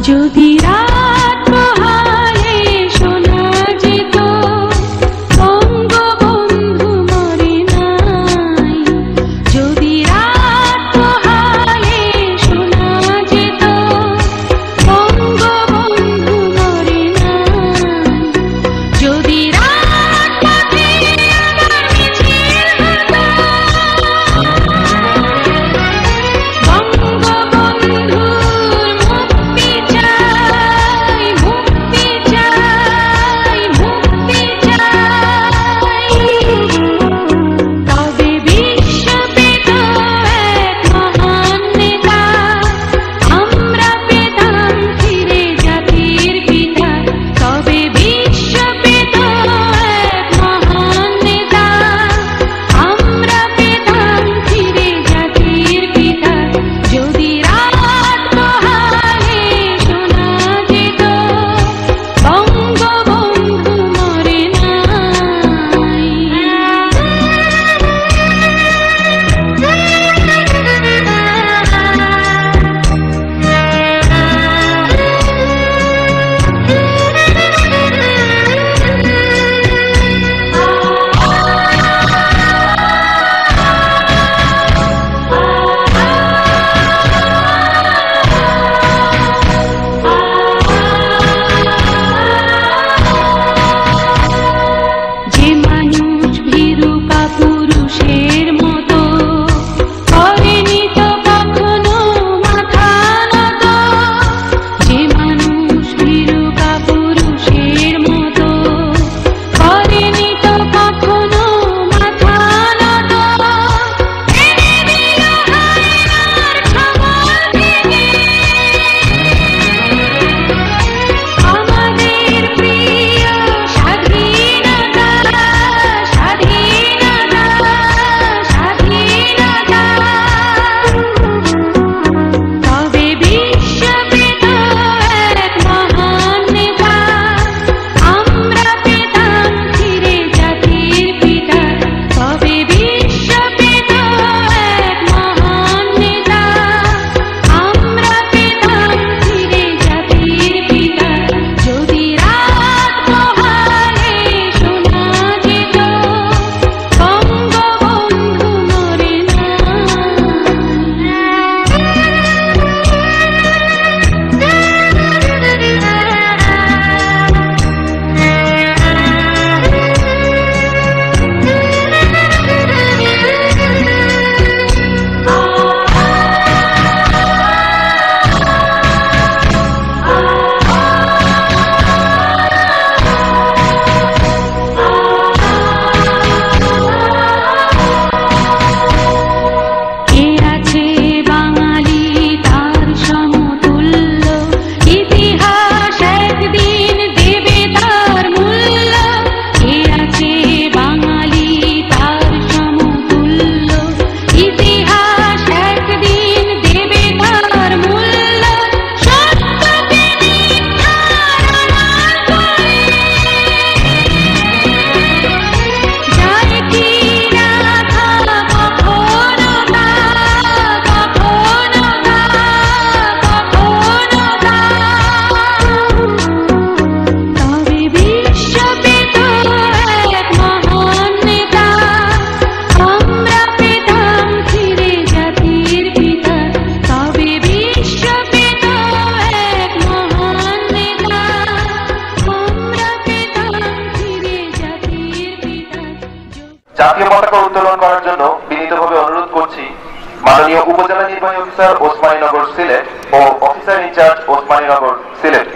যদি রাত পোহালে শোনা যেত বঙ্গবন্ধু মরে নাই, যদি রাত পোহালে শোনা যেত বঙ্গবন্ধু মরে নাই, যদি রাত পথে আবার মিছিল হতো বঙ্গবন্ধুর মুক্তি চাই, মুক্তি চাই, মুক্তি চাই, তবে বিশ্ব পেত এক মহান নেতা, আমরা পেতাম ফিরে জাতির পিতা, তবে বিশ্ব পেত এক মহান নেতা, আমরা পেতাম ফিরে জাতির পিতা, যদি রাত পোহালে শোনা যেত বঙ্গবন্ধু মরে নাই। যে মানুষ ভীরু কাপুরুষের মতো করেনি তো কখনো মাথা নত, যে মানুষ ভীরু কাপুরুষের মতো করেনি তো কখনো মাথা নত, এনে দিল হায়নার ছবল থেকে আমাদের প্রিয় স্বাধীনতা, স্বাধীনতা, স্বাধীনতা, তবে বিশ্ব পেত এক মহান নেতা, আমরা পেতাম ফিরে জাতির পিতা, তবে বিশ্ব পেত এক মহান নেতা, আমরা পেতাম ফিরে জাতির পিতা, যদি রাত পোহালে শোনা যেত বঙ্গবন্ধু মরে কে আছে বাঙালি তার সমতুল্য, ইতিহাস একদিন দেবে তার মূল্য, কে আছে বাঙালি তার সমতুল্য, ইতিহাস একদিন দেবে তার মূল্য, সত্যকে মিথ্যার আড়াল করে যায় কি রাখা কখনো তা, কখনো তা, কখনো তা, তবে বিশ্ব পেত এক মহান নেতা, আমরা পেতাম ফিরে জাতির পিতা, তবে বিশ্ব পেত এক মহান নেতা, আমরা পেতাম ফিরে জাতির পিতা। জাতীয় পতাকা উত্তোলন করার জন্য বিনীতভাবে অনুরোধ করছি মাননীয় উপজেলা নির্বাহী অফিসার ওসমানীনগর সিলেট ও অফিসার ইনচার্জ ওসমানীনগর সিলেট।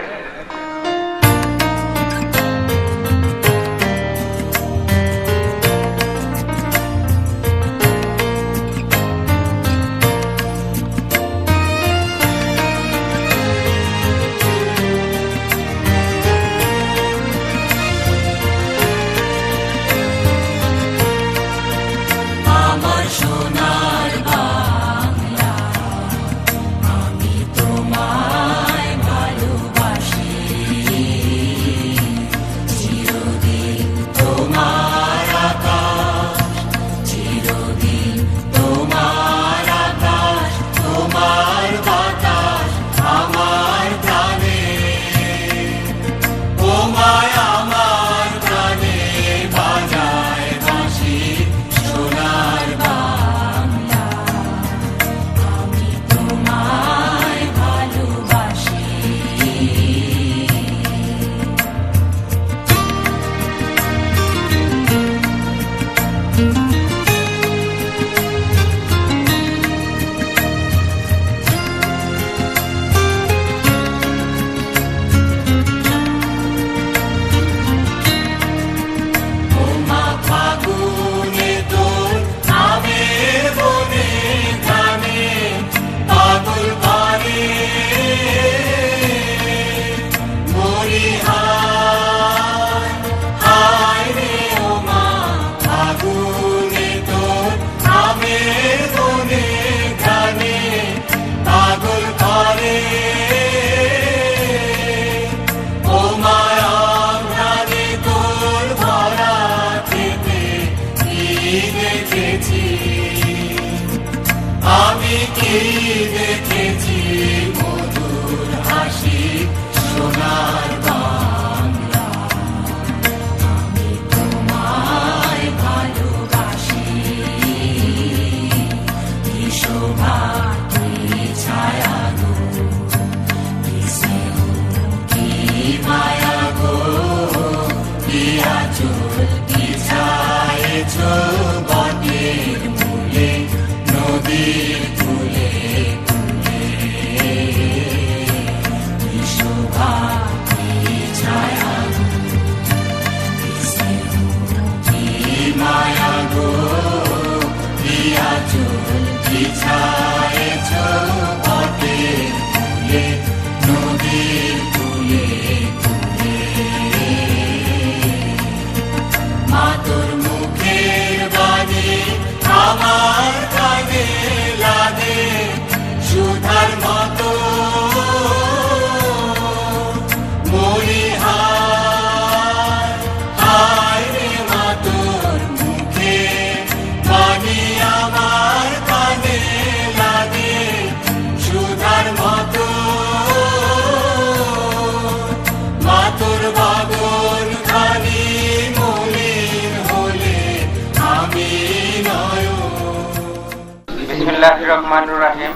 বিসমিল্লাহির রহমানির রহিম।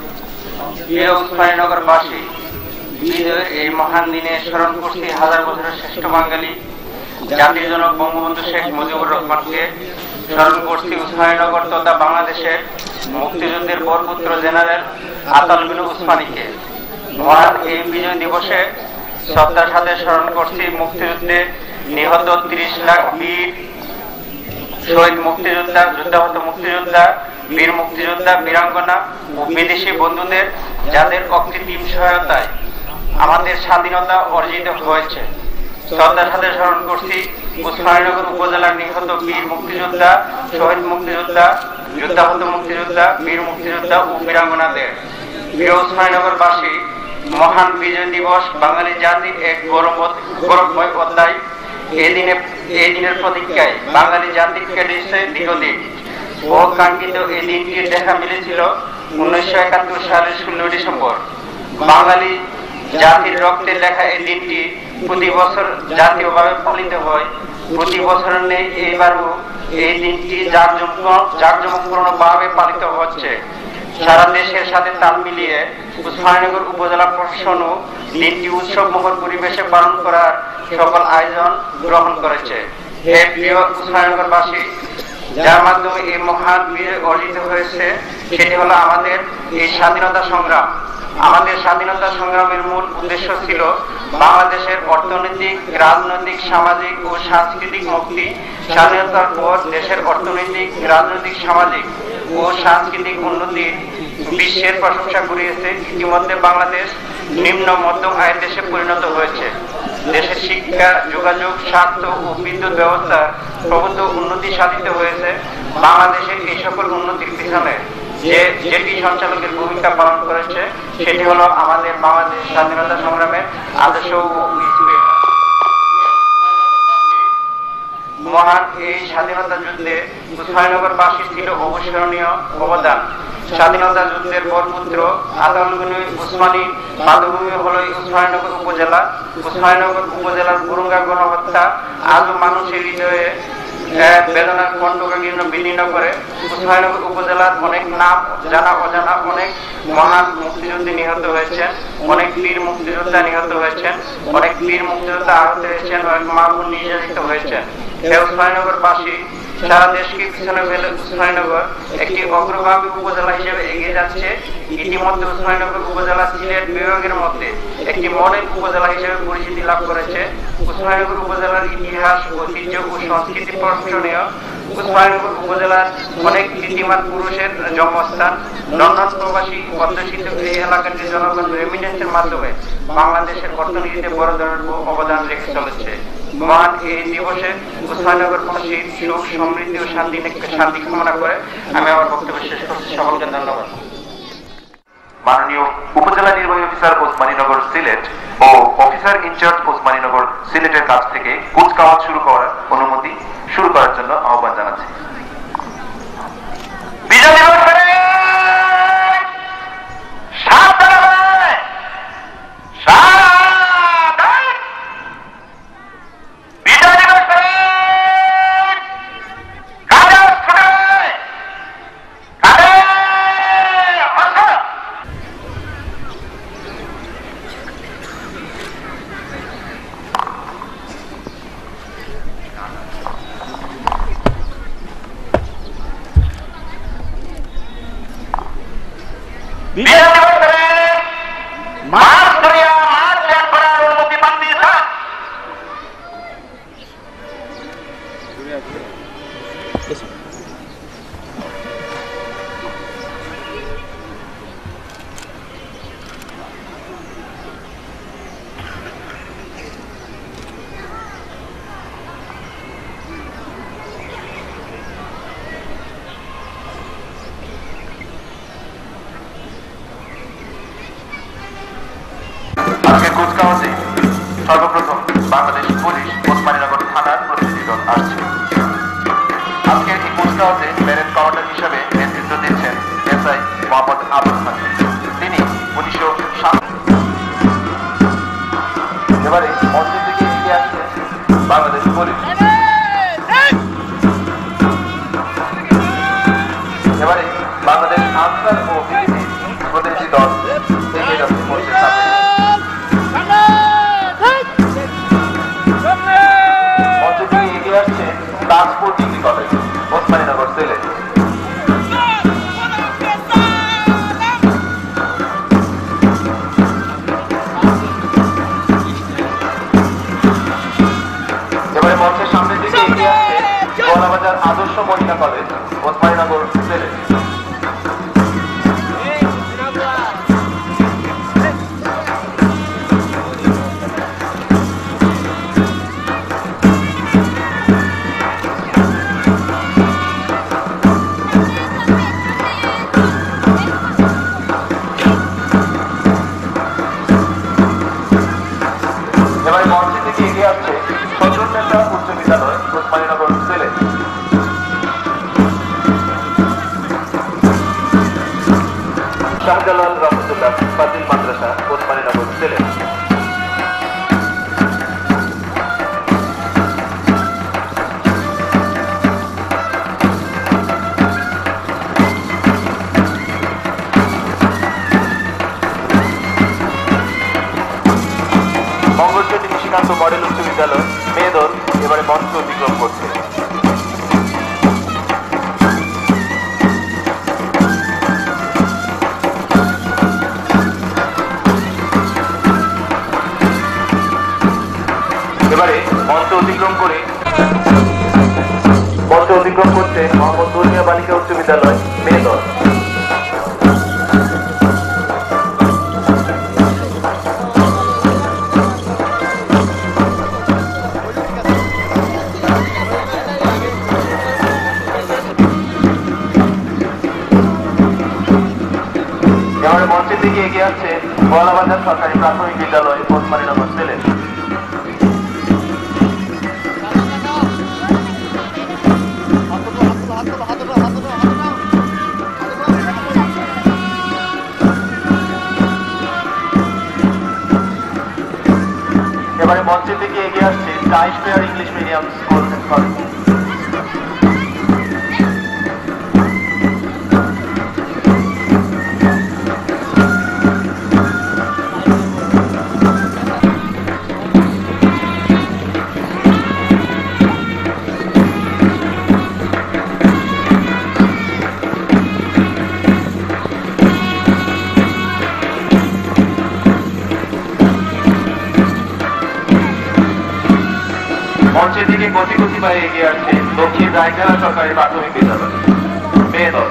প্রিয় উসমানীনগরবাসী, বিজয়ের এই মহান দিনে স্মরণ করছি হাজার বছরের শ্রেষ্ঠ বাঙালি জাতির জনক বঙ্গবন্ধু শেখ মুজিবুর রহমানকে। স্মরণ করছি উসমানীনগর তথা বাংলাদেশের মুক্তিযুদ্ধের বরপুত্র জেনারেল আতাউল বিন উসমানীকে। মহান এই বিজয় দিবসে শ্রদ্ধার সাথে স্মরণ করছি মুক্তিযুদ্ধে নিহত 30 লাখ বীর শহীদ মুক্তিযোদ্ধা, যুদ্ধাহত মুক্তিযোদ্ধা, বীর মুক্তিযোদ্ধা, বীরাঙ্গনা ও বিদেশি বন্ধুদের, যাদের অকৃত্রিম সহায়তায় আমাদের স্বাধীনতা অর্জিত হয়েছে। শ্রদ্ধার সাথে স্মরণ করছি উসমানীনগর উপজেলার নিহত বীর মুক্তিযোদ্ধা, শহীদ মুক্তিযোদ্ধা, যুদ্ধাহত মুক্তিযোদ্ধা, বীর মুক্তিযোদ্ধা ও বীরাঙ্গনাদের। প্রিয় উসমানীনগরবাসী, মহান বিজয় দিবস বাঙালি জাতির এক গৌরবময় অধ্যায়। এই দিনের প্রতীক্ষায় বাঙালি জাতি কেটেছে দীর্ঘদিন। বহু কাঙ্ক্ষিত এই দিনটির দেখা মিলেছিল 1971 সালের 16 ডিসেম্বর। বাঙালি জাতির রক্তে লেখা এই দিনটি প্রতি বছর জাতীয়ভাবে পালিত হয়। প্রতি বছর নেই, এইবারও এই দিনটি জাঁকজমকপূর্ণভাবে পালিত হচ্ছে। সারা দেশের সাথে তাল মিলিয়ে উসমানীনগর উপজেলা প্রশাসনও দিনটি উৎসবমুখর পরিবেশে পালন করার সকল আয়োজন গ্রহণ করেছে। হে প্রিয় উসমানীনগরবাসী, যার মাধ্যমে এই মহান বিজয় অর্জিত হয়েছে সেটি হলো আমাদের এই স্বাধীনতা সংগ্রাম। আমাদের স্বাধীনতা সংগ্রামের মূল উদ্দেশ্য ছিল বাংলাদেশের অর্থনৈতিক, রাজনৈতিক, সামাজিক ও সাংস্কৃতিক মুক্তি। স্বাধীনতার পর দেশের অর্থনৈতিক, রাজনৈতিক, সামাজিক ও সাংস্কৃতিক উন্নতির বিশ্বের প্রশংসা কুড়িয়েছে। ইতিমধ্যে বাংলাদেশ নিম্ন মধ্যম আয়ের দেশে পরিণত হয়েছে। দেশের শিক্ষা, যোগাযোগ, স্বাস্থ্য ও বিদ্যুৎ ব্যবস্থার প্রভূত উন্নতি সাধিত হয়েছে। বাংলাদেশের এই সকল উন্নতির পিছনে যেটি সঞ্চালকের ভূমিকা পালন করেছে সেটি হলো আমাদের বাংলাদেশ স্বাধীনতা সংগ্রামের আদর্শ ও স্পিরিট। মহান এই স্বাধীনতা যুদ্ধে উসমানীনগরবাসীর ছিল অবিস্মরণীয় অবদান। স্বাধীনতা যুদ্ধের বরপুত্র আতাউল বিন উসমানী মাতৃভূমি হলো উসমানীনগর উপজেলা। উসমানীনগর উপজেলার গুরুঙ্গা গণহত্যা আজও মানুষের হৃদয়ে বেদনার কণ্ঠকাকীর্ণ বিলীন করে। উসমানীনগর উপজেলার অনেক নাম জানা অজানা অনেক মহান মুক্তিযুদ্ধে নিহত হয়েছেন, অনেক বীর মুক্তিযোদ্ধা নিহত হয়েছেন, অনেক বীর মুক্তিযোদ্ধা আহত হয়েছেন, অনেক মা বোন নির্যাতিত হয়েছেন। উসমানীনগরবাসী, সারা দেশকে পিছনে ফেলে উসমানীনগর একটি অগ্রগামী উপজেলা হিসেবে এগিয়ে যাচ্ছে। ইতিমধ্যে উসমানীনগর উপজেলা সিলেট বিভাগের মধ্যে একটি মডেল উপজেলা হিসেবে পরিচিতি লাভ করেছে। উসমানীনগর উপজেলার ইতিহাস, ঐতিহ্য ও সংস্কৃতি প্রশংসনীয়। উসমানীনগর উপজেলার অনেক কীর্তিমান পুরুষের জন্মস্থান। লন্ডন প্রবাসী অধ্যুষিত এই এলাকাটি জনগণ রেমিটেন্সের মাধ্যমে বাংলাদেশের অর্থনীতিতে বড় ধরনের অবদান রেখে চলেছে। মহান এই দিবসে উসমানীনগরবাসীর সুখ, সমৃদ্ধি ও শান্তি কামনা করে আমি আমার বক্তব্য শেষ করছি। সকলকে ধন্যবাদ। মাননীয় উপজেলা নির্বাহী অফিসার ওসমানীনগর সিলেট ও অফিসার ইনচার্জ ওসমানীনগর সিলেটের কাছ থেকে কুচকাওয়াজ শুরু করার অনুমতি শুরু করার জন্য আহ্বান জানাচ্ছি। বিজয় দিবস আজকে কুচকাওয়াজে সর্বপ্রথম বাংলাদেশ পুলিশ ওসমানীনগর থানার প্রতিনিধি দল আসছে। আজকে এই কুচকাওয়াজে প্যারেড কমান্ডার হিসেবে নেতৃত্ব দিচ্ছেন এসআই মোহাম্মদ আবুল হাসান। তিনি 1907 এবারে মঞ্চের দিকে এগিয়ে আসছে বাংলাদেশ পুলিশ। এবারে বাংলাদেশ আনসার ও মহিলা কলেজ, ওসমানীনগর, সিলেট। এবারে মঞ্চে থেকে এগিয়ে আসছে সজল নেতা উচ্চ বিদ্যালয়, ওসমানীনগর, সিলেট। শাহজালাল রহমতুল্লাহ ফাজিল মাদ্রাসা, ওসমানীনগর, সিলেট। মঙ্গলচন্ডী নিশিকান্ত মডেল উচ্চ বিদ্যালয়, মেয়েদল এবারে মঞ্চ অতিক্রম করছে। এবারে মঞ্চ অতিক্রম করছে মোহাম্মদ দুর্মিয়া বালিকা উচ্চ বিদ্যালয়, মেয়েদল। এবারে মঞ্চের দিকে এগিয়ে আসছে গোয়ালাবাজার সরকারি প্রাথমিক বিদ্যালয়, ওসমানীনগর, সিলেট। এবারে মঞ্চের দিকে এগিয়ে আসছে টাইস ফেয়ার English medium school and college. মঞ্চের দিকে গতি পায়ে এগিয়ে আসছে দক্ষিণ রায়খেলা সরকারি প্রাথমিক বিদ্যালয়, মেয়েদল।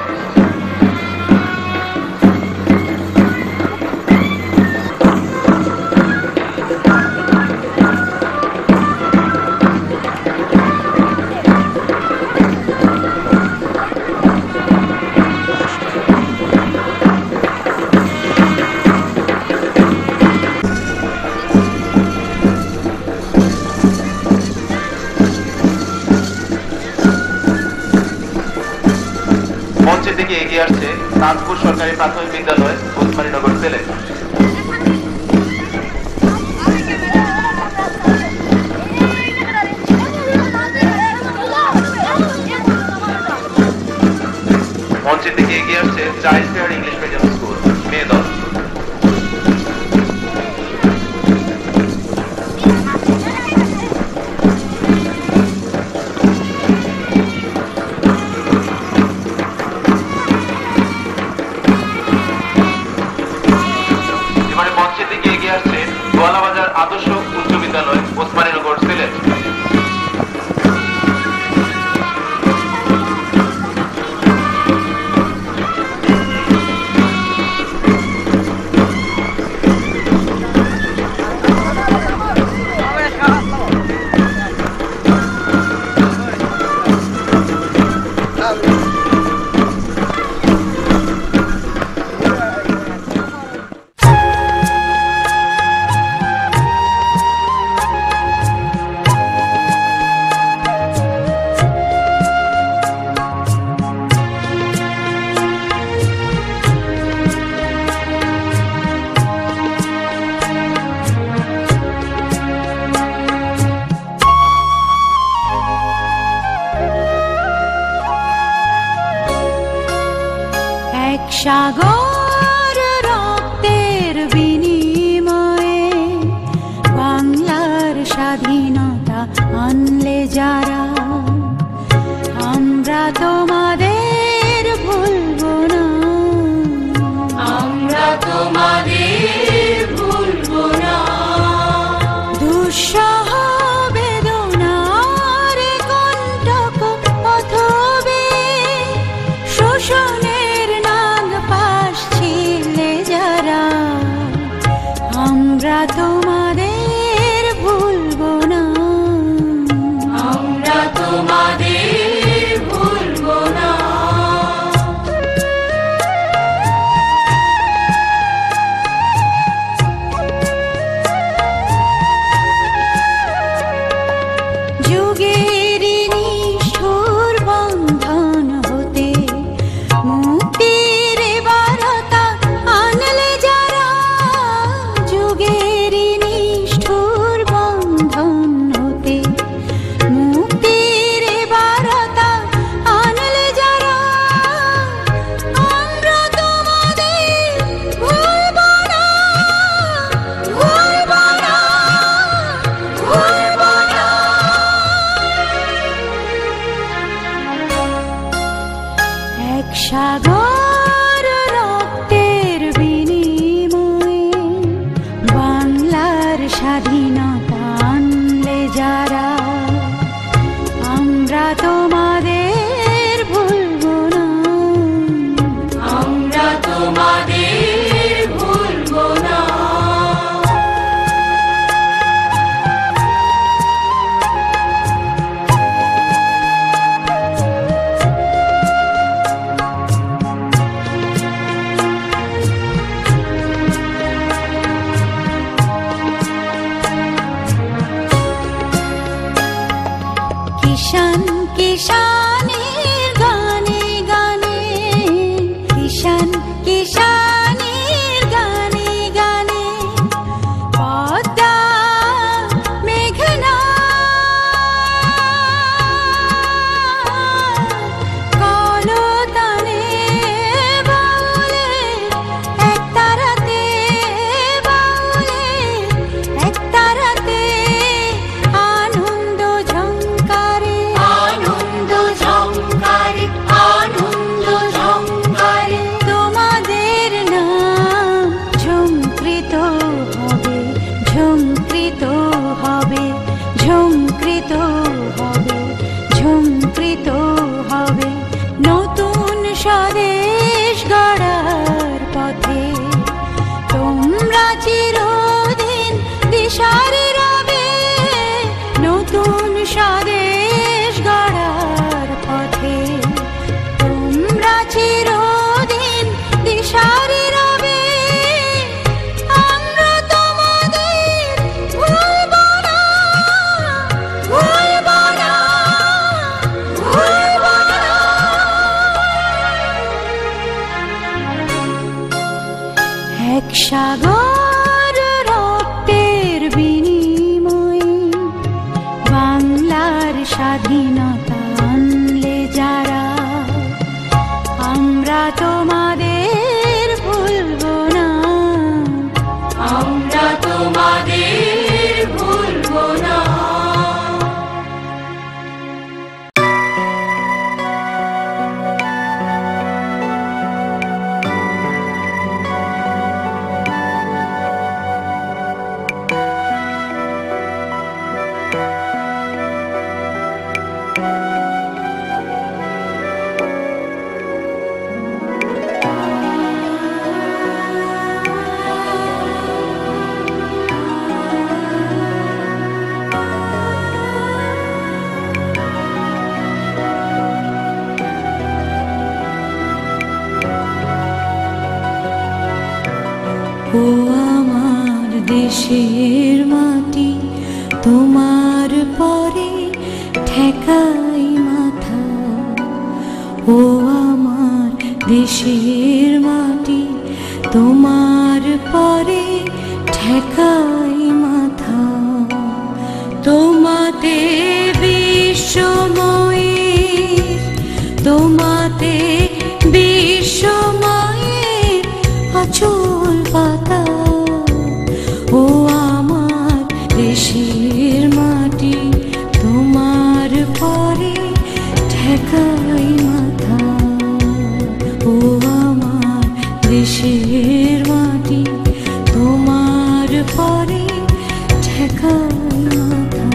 মঞ্চের দিকে এগিয়ে আসছে নাগপুর সরকারি প্রাথমিক বিদ্যালয়, ওসমানীনগর, সিলেট। মঞ্চের দিকে এগিয়ে আসছে টাইস ফেয়ার ইংলিশ মিডিয়াম স্কুল, মেয়েদল। গোয়ালাবাজার আদর্শ উচ্চ বিদ্যালয়, ওসমানীনগর, সিলেট। সাগর রক্তের বিনিময়ে বাংলার স্বাধীনতা আনলে যারা, আমরা তোমাদের ভুলবো না, আমরা তোমাদের ভুলবো না। দুঃসহ বেদনার কণ্টক পথ কিষান কিষানের গানে গানে, কিষান কিষানের গানে গানে, পদ্মা মেঘনা কলতানে বাউলে এক তারাতে, বাউলে এক তারাতে আনন্দ ঝংকারে, আনন্দ ঝংকারে, আনন্দ ঝংকারে। তোমাদের নাম ঝংকৃত হবে, ঝংকৃত হবে, ঝংকৃত হবে, ঝংকৃত হবে। নতুন স্বদেশ গড়ার পথে তোমরা চিরদিন দিশারি রবে। নতুন স্বদেশ গড়ার পথে তোমরা চিরদিন দিশারি রবে। আমরা তোমাদের ভুলব না, ভুলব না, ভুলব না। এক সাগর রক্তের বিনিময়ে বাংলার স্বাধীনতা আনলে যারা, আমরা তোমাদের ভুলব না, আমরা তোমাদের ভুলব না। ও আমার দেশের মাটি, তোমার পরে ঠেকাই মাথা। ও আমার দেশের মাটি, তোমার পরে ঠেকাই মাথা। তোমাতে বিশ্বময়ের, তোমাতে বিশ্বময়ের আচল পাতা। ও আমার দেশের মাটি, তোমার পরে ঠেকাই মাথা। ও আমার দেশের মাটি, তোমার পরে ঠেকাই মাথা।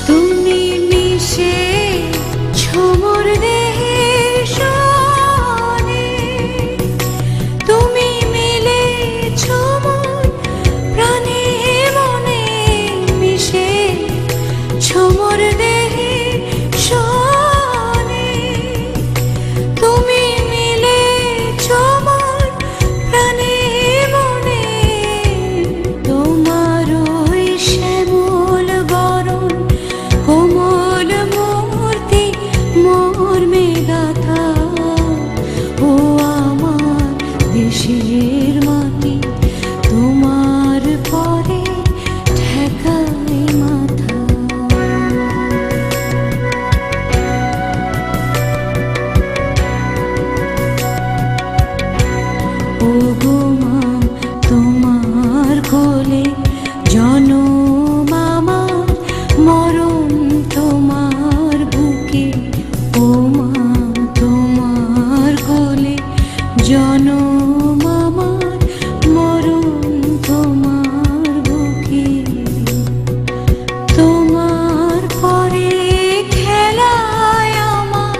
তুমি মিশে ছোমর দেহের সনে, তুমি মিলে ছোমর প্রাণে মনে, মিশে ছোমর দেহের সনে, তুমি মিলে ছোমর প্রাণে মনে। তোমার ওই শ্যামল বরণ কোমল মূর্তি মোর মেগাথা। ও আমার দেশের মাটি, তোমার পরে ঠেকাই মাথা। ও গো মা, তোমার কোলে জনম আমার, মরণ তোমার বুকে। ও মা, তোমার কোলে জনম আমার, মরণ তোমার বুকে। তোমার পরে খেলায় আমার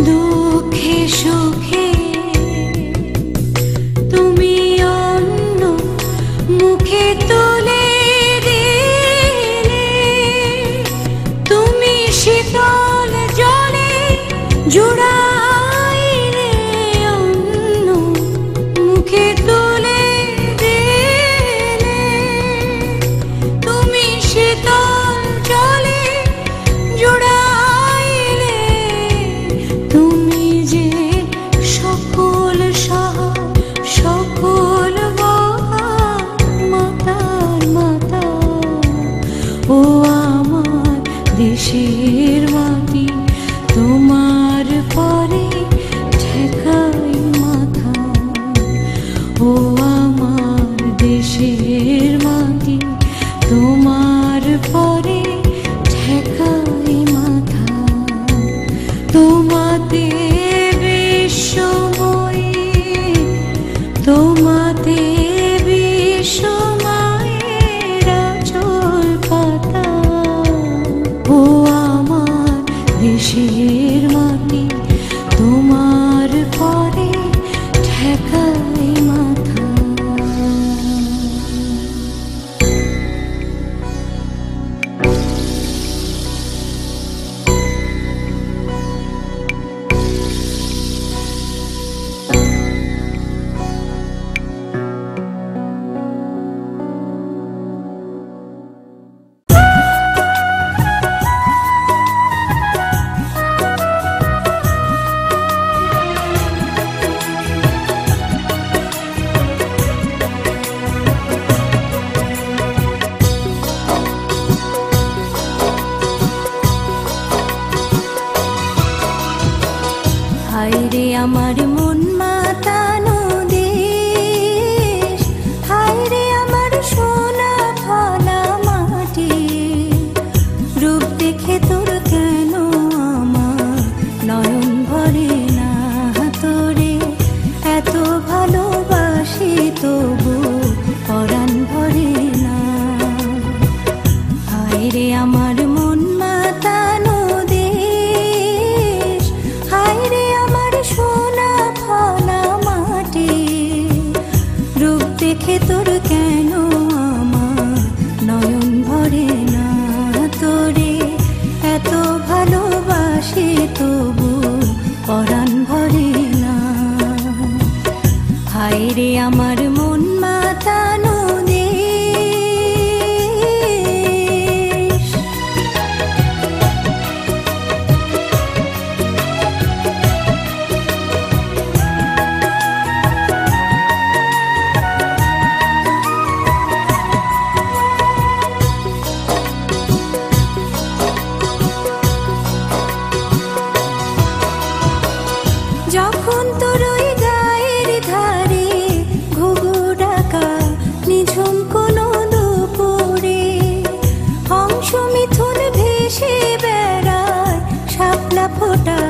দুঃখে সুখে, তুমি অন্য মুখে তুলে পরে ঠেকাই মাথা তোমাতে বিশ্বময়ী, তোমাতে বিশ্বময়ের আঁচল পাতা। ও আমার দেশের মাটি, তোমার পরে ঠেকাই মাথা। হায়রে আমার মন মাতানো দেশ, হায়রে আমার সোনা ফলা মাটি, রূপ দেখে তোর কেন আমার নয়ন ভরে না তোরে, এত ভালোবাসি তবু পরাণ ভরে না। হায়রে আমার মন মাতানো দেশ, হায়রে আমার সোনা ফলা মাটি, রূপ দেখে তোর কেন আমার নয়ন ভরে না তোরে, এত ভালোবাসি তবু পরাণ ভরে না। হায়রে আমার মন মাতানো দেশ। যখন তোর ওই গায়ের ধারে ঘুঘু ডাকা নিঝুম কোনো দুপুরে, হংস মিথুন ভেসে বেড়ায় শাপলা ফোটা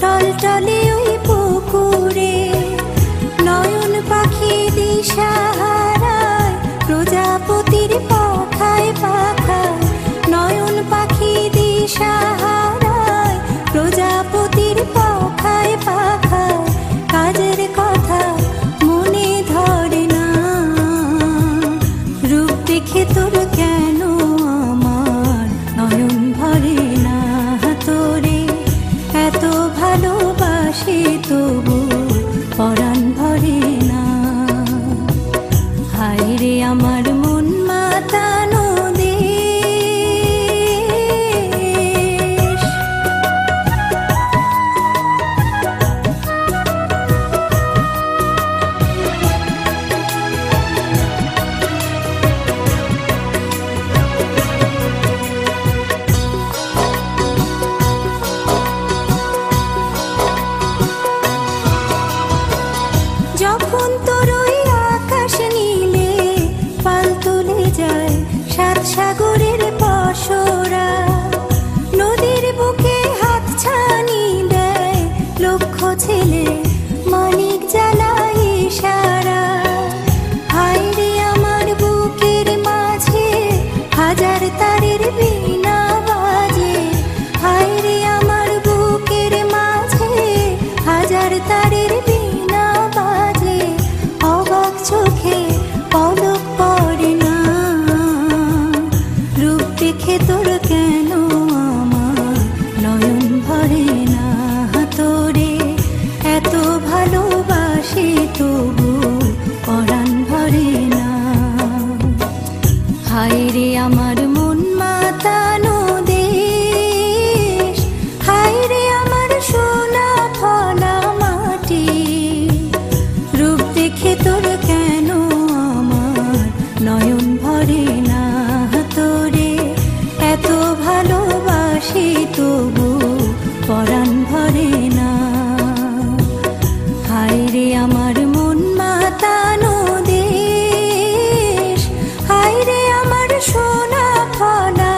টলটলে ওই পুকুরে, নয়ন পাখি দিশা হারায় প্রজাপতির পাখায় পাখায়, নয়ন পাখি দিশা হারায় প্রজাপতির পাখায় পাখায়, কাজের কথা মনে ধরে না, রূপ দেখে তোর কেন আমার নয়ন ভরে না তোরে, এত ভালোবাসি তবু পরাণ ভরে না। হায়রে আমার মন মাতানো দেশ। যখন তোর ওই আকাশ নীলে পাল তুলে যায় সাত সাগরের পসরা, নদীর বুকে হাত ছানি দেয় লক্ষ ছেলে মানিক জ্বালায় ইশারা। হায়রে আমার বুকের মাঝে হাজার তারের বীণা বাজে, হায়রে আমার বুকের মাঝে হাজার তারের বীণা বাজে, অবাক চোখে পলক পড়ে না, রূপ দেখে তোর কেন আমার নয়ন ভরে না তোরে, এত ভালোবাসি তবু পরাণ ভরে না। হায়রে আমার মন মাতানো দেশ, হায়রে আমার সোনা ফলা মাটি, রূপ দেখে তোর কেন আমার নয়ন ভরে না তোরে, এত ভালোবাসি তবু পরাণ ভরে না। হায়রে আমার মন মাতানো দেশ, হায়রে আমার সোনা ফলা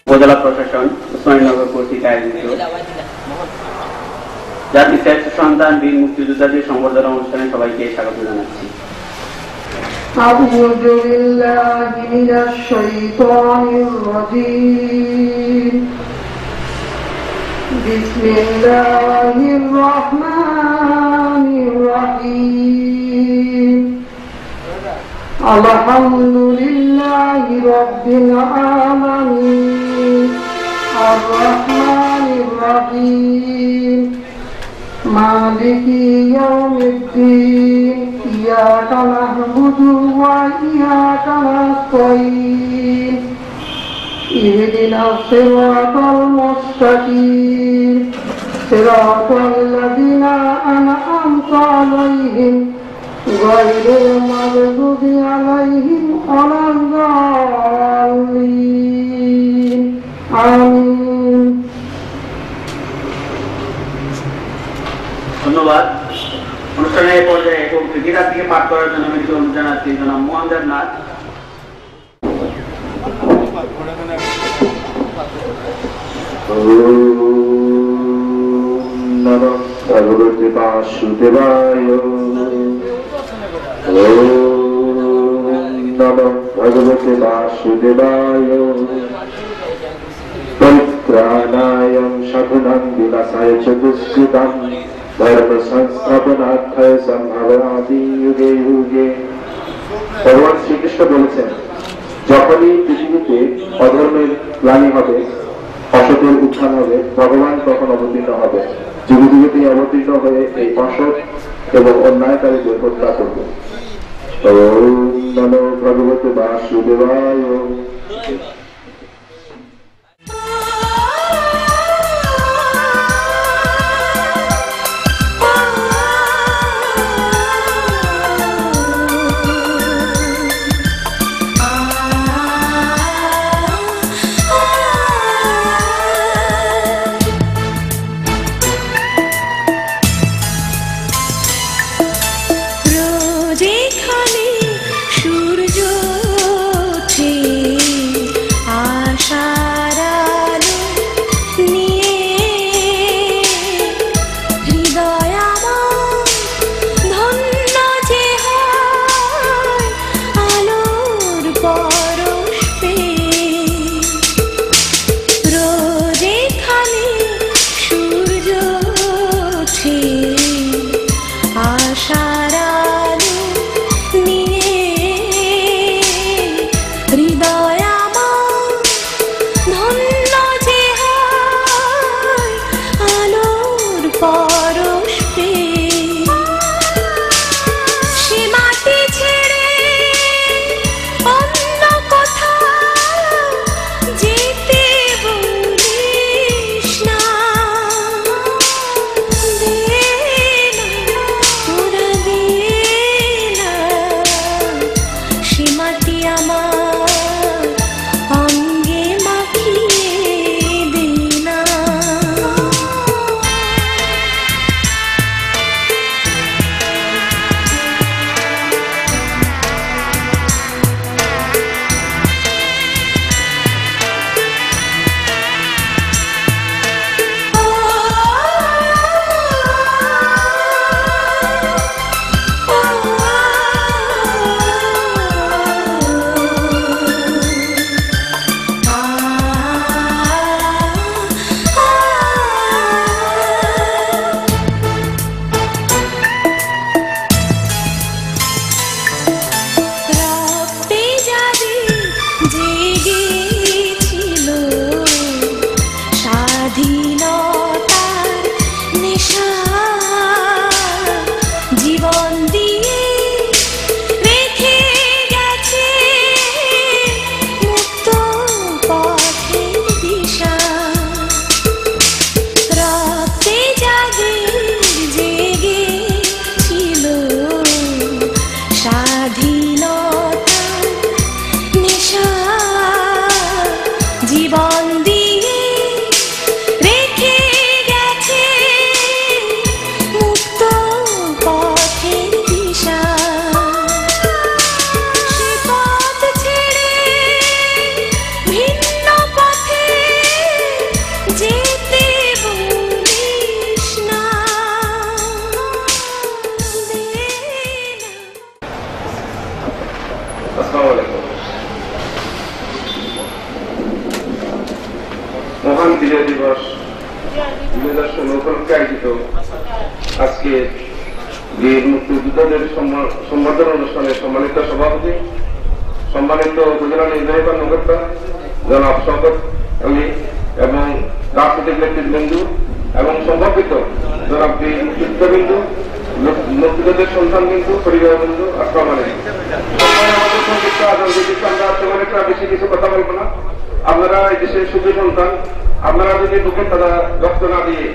উপজেলা প্রশাসন ওসমানীনগর কর্তৃক আয়োজিত জাতির শ্রেষ্ঠ সন্তান বীর মুক্তিযোদ্ধাদের সংবর্ধনা অনুষ্ঠানে সবাইকে স্বাগত জানাচ্ছি। أعوذ بالله من الشيطان الرجيم بسم الله الرحمن الرحيم الحمد لله رب العالمين الرحمن الرحيم مالك يوم الدين إياك نعبد وإياك نستعين اهدنا الصراط المستقيم صراط الذين أنعمت عليهم غير المغضوب عليهم ولا الضالين آمين। ধন্যবাদ। অনুষ্ঠানের পর্যায়ে গীতা থেকে পাঠ করার জন্য আমি অনুরোধ জানাচ্ছি জনাব মোহাম্মদ নাথ। নমঃ ভগবতে বাসুদেবায়। নমঃ ভগবতে বাসুদেবায়। পরিত্রাণায় সাধনাং বিনাশায় চ দুষ্কৃতাং ধর্ম সংস্থাপনার্থায় সম্ভাবনামি যুগে যুগে। ভগবান শ্রীকৃষ্ণ বলেছেন, যখনই পৃথিবীতে অধর্মের গ্লানি হবে, অসতের উত্থান হবে, ভগবান তখন অবতীর্ণ হবে। যুগে যুগে তিনি অবতীর্ণ হয়ে এই অসৎ এবং অন্যায়কারীদের হত্যা করবে। ওম নমো ভগবতে বাসুদেবায়। জীবন দিয়ে রেখে আজকে বীর মুক্তিযোদ্ধাদের সম্বর্ধনা অনুষ্ঠানে সম্মানিত সভাপতি, সম্মানিত উপজেলা নির্বাহী কর্মকর্তা জনাব শওকত আলী এবং রাজনৈতিক নেতৃবৃন্দ এবং সম্পর্কিত জনাব বীর মুক্তিযোদ্ধাবৃন্দ, মুক্তিযোদ্ধাদের সন্তানবৃন্দ, পরিবারবৃন্দ, আসসালামু আলাইকুম। আমাদের সংযুক্ত আজানবিদিত আমরা তেমন একটা বেশি কিছু কথা বলবো না। আপনারা এই দেশের শুধু সন্তান, আপনারা যদি বুকে তারা রক্ত না দিয়ে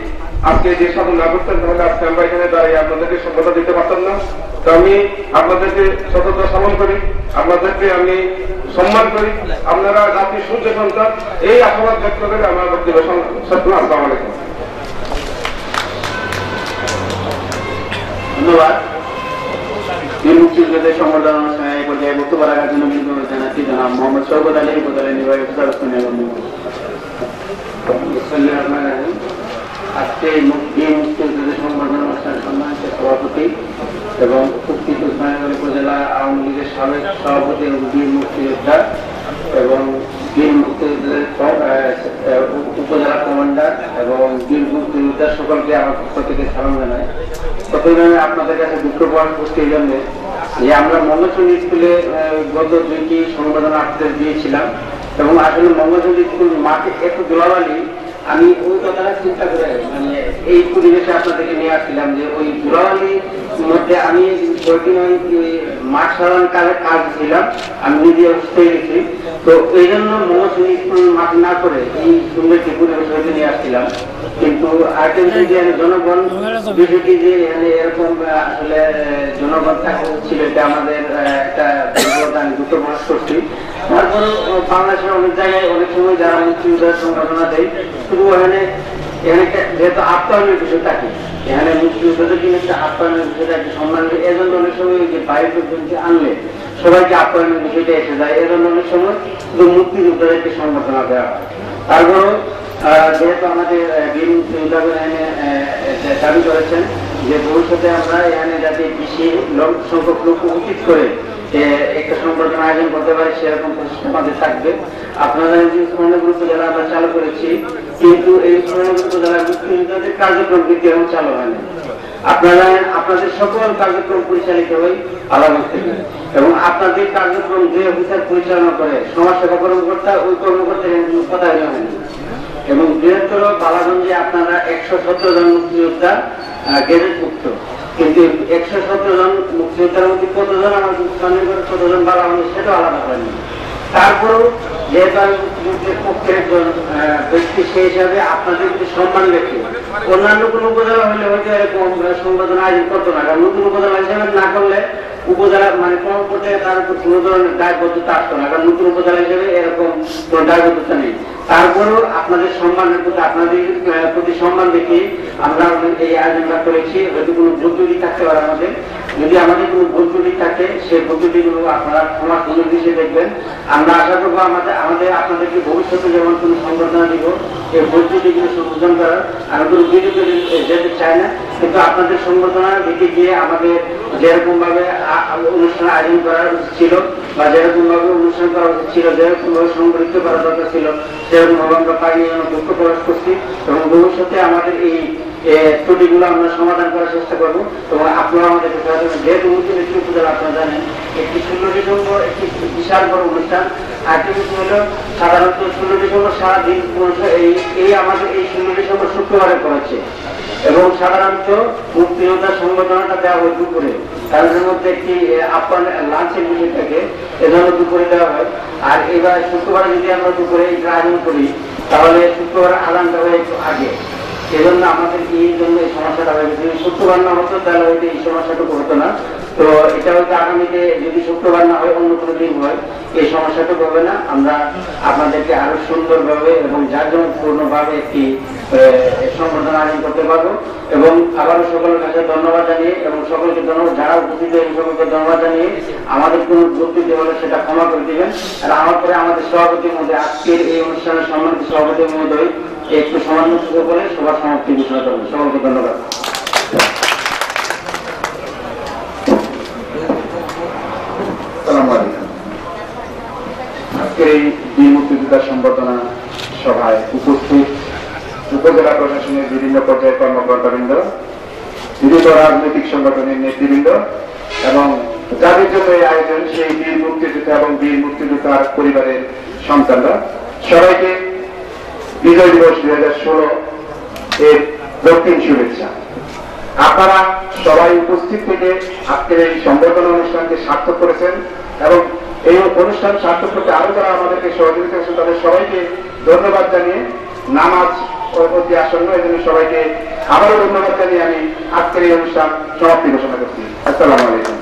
আজকে যে সাধন না করতেন তাহলে আজকে আমরা এখানে দাঁড়িয়ে আপনাদেরকে সভ্যতা দিতে পারতাম না। তো আমি আপনাদেরকে সততা সামন করি, আপনাদেরকে আমি সম্মান করি। আপনারা জাতির সূর্য সন্তান, এই আশাবাদ ব্যক্ত করে আমার বক্তব্য সত্য। আসসালামু আলাইকুম। ধন্যবাদ। বীর মুক্তিযোদ্ধাদের সম্বর্ধনা অনুষ্ঠানে এই পর্যায়ে বক্তব্য রাখার জন্য বিনোদন জানাচ্ছি জনাব মোহাম্মদ শওকত আলী, উপজেলা নির্বাহী অফিসার আজকে বীর মুক্তিযোদ্ধাদের সম্বর্ধনা অনুষ্ঠানে সম্মানিত সভাপতি এবং উপস্থিত উসমানীগঞ্জ উপজেলা আওয়ামী লীগের সাবেক সভাপতি এবং বীর মুক্তিযোদ্ধা এবং বীর মুক্তিযোদ্ধাদের উপজেলা কমান্ডার এবং বীর মুক্তিযোদ্ধা সকলকে আমার পক্ষ থেকে সালাম জানাই। প্রথমে আপনাদের কাছে দুঃখ প্রকাশ করছি এই জন্য যে আমরা মঙ্গলচন্ডী স্কুলে গত 2টি সংবর্ধনা আপনাদের দিয়েছিলাম এবং আসলে মঙ্গলচন্ডী স্কুল মাঠে একটু ধুলাবালি, আমি ওই কথাটা চিন্তা করে মানে এই পরিবেশে আপনাদেরকে নিয়ে আসছিলাম যে ওই ধুলাবালির মধ্যে আমি কয়েকদিন ওই মাঠ সারানোর কাজ ছিলাম, আমি নিজে অবস্থায় গেছি। তো এই জন্য মঙ্গলচন্ডী স্কুল মাঠ না করে এই সুন্দর একটি পরিবেশ হইতে নিয়ে আসছিলাম। কিন্তু আরেকটা বিষয় যে জনগণ বিষয়টি যে এরকম আসলে জনগণ ছিল, এটা আমাদের একটা আমি দুটো প্রকাশ করছি। তারপরে বাংলাদেশের অনেক জায়গায় অনেক সময় যারা মুক্তিযোদ্ধার সংগঠনা দেয়, শুধু এখানে যেহেতু আপ্যায়নের বিষয় থাকে, এখানে মুক্তিযোদ্ধাদের জন্য একটা আপ্যায়নের বিষয়টা একটা সম্মান, এজন্য অনেক সময় যে বাইরের লোকজনকে আনলে সবাইকে আপ্যায়নের বিষয়টা এসে যায়, এজন্য অনেক সময় শুধু মুক্তিযোদ্ধাদের একটি সংগঠনা দেওয়া হয়। তারপরও যেহেতু আমাদের বীর মুক্তিযোদ্ধারা দাবি করেছেন যে ভবিষ্যতে আমরা এখানে যাতে বেশি সংখ্যক লোক উচিত করে একটা সংবর্ধনা আয়োজন করতে পারে সেরকম প্রচেষ্টা আমাদের থাকবে। আপনারা উসমানীগঞ্জ উপজেলা আমরা চালু করেছি, কিন্তু এই উসমানীগঞ্জ উপজেলার মুক্তিযোদ্ধাদের কার্যক্রম কিন্তু এখন চালু হয়নি। আপনারা আপনাদের সকল কার্যক্রম পরিচালিত হয় আলাদা থেকে এবং আপনাদের কার্যক্রম যে অফিসার পরিচালনা করে সমাজসেবা কর্মকর্তা, ওই কর্মকর্তার কথা হয়নি। এবং বৃহত্তর বালাগঞ্জে আপনারা 117 জন মুক্তিযোদ্ধা গেজেটভুক্ত, কিন্তু 117 জন মুক্তিযোদ্ধার মধ্যে কতজন আমার কতজন বালাগঞ্জে সেটাও আলাদা হয়নি। তারপরেও যেহেতু আমি মুক্তিযুদ্ধের পক্ষের একজন ব্যক্তি, সেই হিসাবে আপনাদের যদি সম্মান রেখে অন্যান্য কোনো উপজেলা হলে হয়তো এরকম সংবর্ধনা আয়োজন করতো না, কারণ নতুন উপজেলা হিসেবে না করলে উপজেলা মানে কর্মকর্তায় তার উপর কোনো ধরনের দায়বদ্ধতা আসতো না, কারণ নতুন উপজেলা হিসেবে এরকম কোনো দায়বদ্ধতা নেই। তারপরেও আপনাদের সম্মানের প্রতি আপনাদের প্রতি সম্মান দেখে আমরা এই আয়োজনটা করেছি। হয়তো কোনো ভুল ত্রুটি থাকতে পারে আমাদের, যদি আমাদের কোনো ভুল ত্রুটি থাকে সেই ভুল ত্রুটিগুলো আপনারা ক্ষমা সুযোগ হিসেবে দেখবেন। আমরা আশা করবো আপনাদেরকে ভবিষ্যতে যেমন কোনো সংবর্ধনা দিব এই ভুল ত্রুটিগুলো সংশোধন করার। আমি কোনো বিরুদ্ধে যেতে চাই না, কিন্তু আপনাদের সংবর্ধনা দিকে গিয়ে আমাদের যেরকম ভাবে অনুষ্ঠান আয়োজন করা উচিত ছিল বা যেরকম ভাবে অনুষ্ঠান করা উচিত ছিল, যেরকম ভাবে সংগঠিত করা দরকার ছিল, সেরকম ভাবে আমরা পাইনি, আমরা দুঃখ প্রকাশ করছি। এবং ভবিষ্যতে আমাদের এই ত্রুটিগুলো আমরা সমাধান করার চেষ্টা করবো। এবং আপনারা আমাদেরকে যেহেতু মুক্তিযোদ্ধা উপজেলা আপনারা জানেন একটি 16 ডিসেম্বর একটি বিশাল বড় অনুষ্ঠান। আরেকটি বিষয় হলো সাধারণত 16 ডিসেম্বর সারাদিন এই আমাদের এই 16 ডিসেম্বর শুক্রবারে করেছে এবং সাধারণত মুক্তিযোদ্ধা সংগঠনটা দেওয়া হয় দুপুরে, তাদের মধ্যে একটি আপ্যায়ন লাঞ্চের বিষয় থাকে, এজন্য দুপুরে দেওয়া হয়। আর এবার শুক্রবারে যদি আমরা দুপুরে এটা আয়োজন করি তাহলে শুক্রবার আদানটা হয় একটু আগে, সেজন্য আমাদের এই জন্য এই সমস্যাটা হয়ে গেছে। শুক্রবার না হতো তাহলে হয়তো এই সমস্যাটুকু হতো না। তো এটা হয়তো আগামীতে যদি শুক্রবার না হয় অন্য কোনো দিন হয় এই সমস্যাটুকু হবে না। আমরা আপনাদেরকে আরো সুন্দরভাবে এবং জাঁকজমকপূর্ণভাবে একটি সংবর্ধনা আয়োজন করতে পারবো। এবং আবারও সকলের কাছে ধন্যবাদ জানিয়ে এবং সকলকে ধন্যবাদ, যারা উপস্থিত এই সকলকে ধন্যবাদ জানিয়ে আমাদের কোনো ত্রুটি হলে সেটা ক্ষমা করে দিবেন। আর আমার পরে আমাদের সভাপতির মধ্যে আজকের এই অনুষ্ঠানের সম্মানিত সভাপতির মধ্যে একটু সমালোচনা করে সবার সমাপ্তি ঘোষণা করবেন। সকলকে ধন্যবাদ। আজকের এই বীর মুক্তিযোদ্ধা সংবর্ধনা সভায় উপস্থিত উপজেলা প্রশাসনের বিভিন্ন পর্যায়ের কর্মকর্তাবৃন্দ বিভিন্ন রাজনৈতিক সংগঠনের নেতৃবৃন্দ এবং যাদের জন্য এই আয়োজন সেই বীর মুক্তিযোদ্ধা এবং বীর মুক্তিযোদ্ধার পরিবারের সন্তানরা সবাইকে বিজয় দিবস 2016 এর দক্ষিণ শুভেচ্ছা। আপনারা সবাই উপস্থিত থেকে আজকের এই সম্বর্ধনা অনুষ্ঠানকে সার্থক করেছেন এবং এই অনুষ্ঠান সার্থক করতে আরো যারা আমাদেরকে সহযোগিতা করেছেন তাদের সবাইকে ধন্যবাদ জানিয়ে নামাজ অতি আসন্ন এই জন্য সবাইকে আবারও ধন্যবাদ জানিয়ে আমি আজকের এই অনুষ্ঠান সমাপ্তি ঘোষণা করছি। আসসালামু আলাইকুম।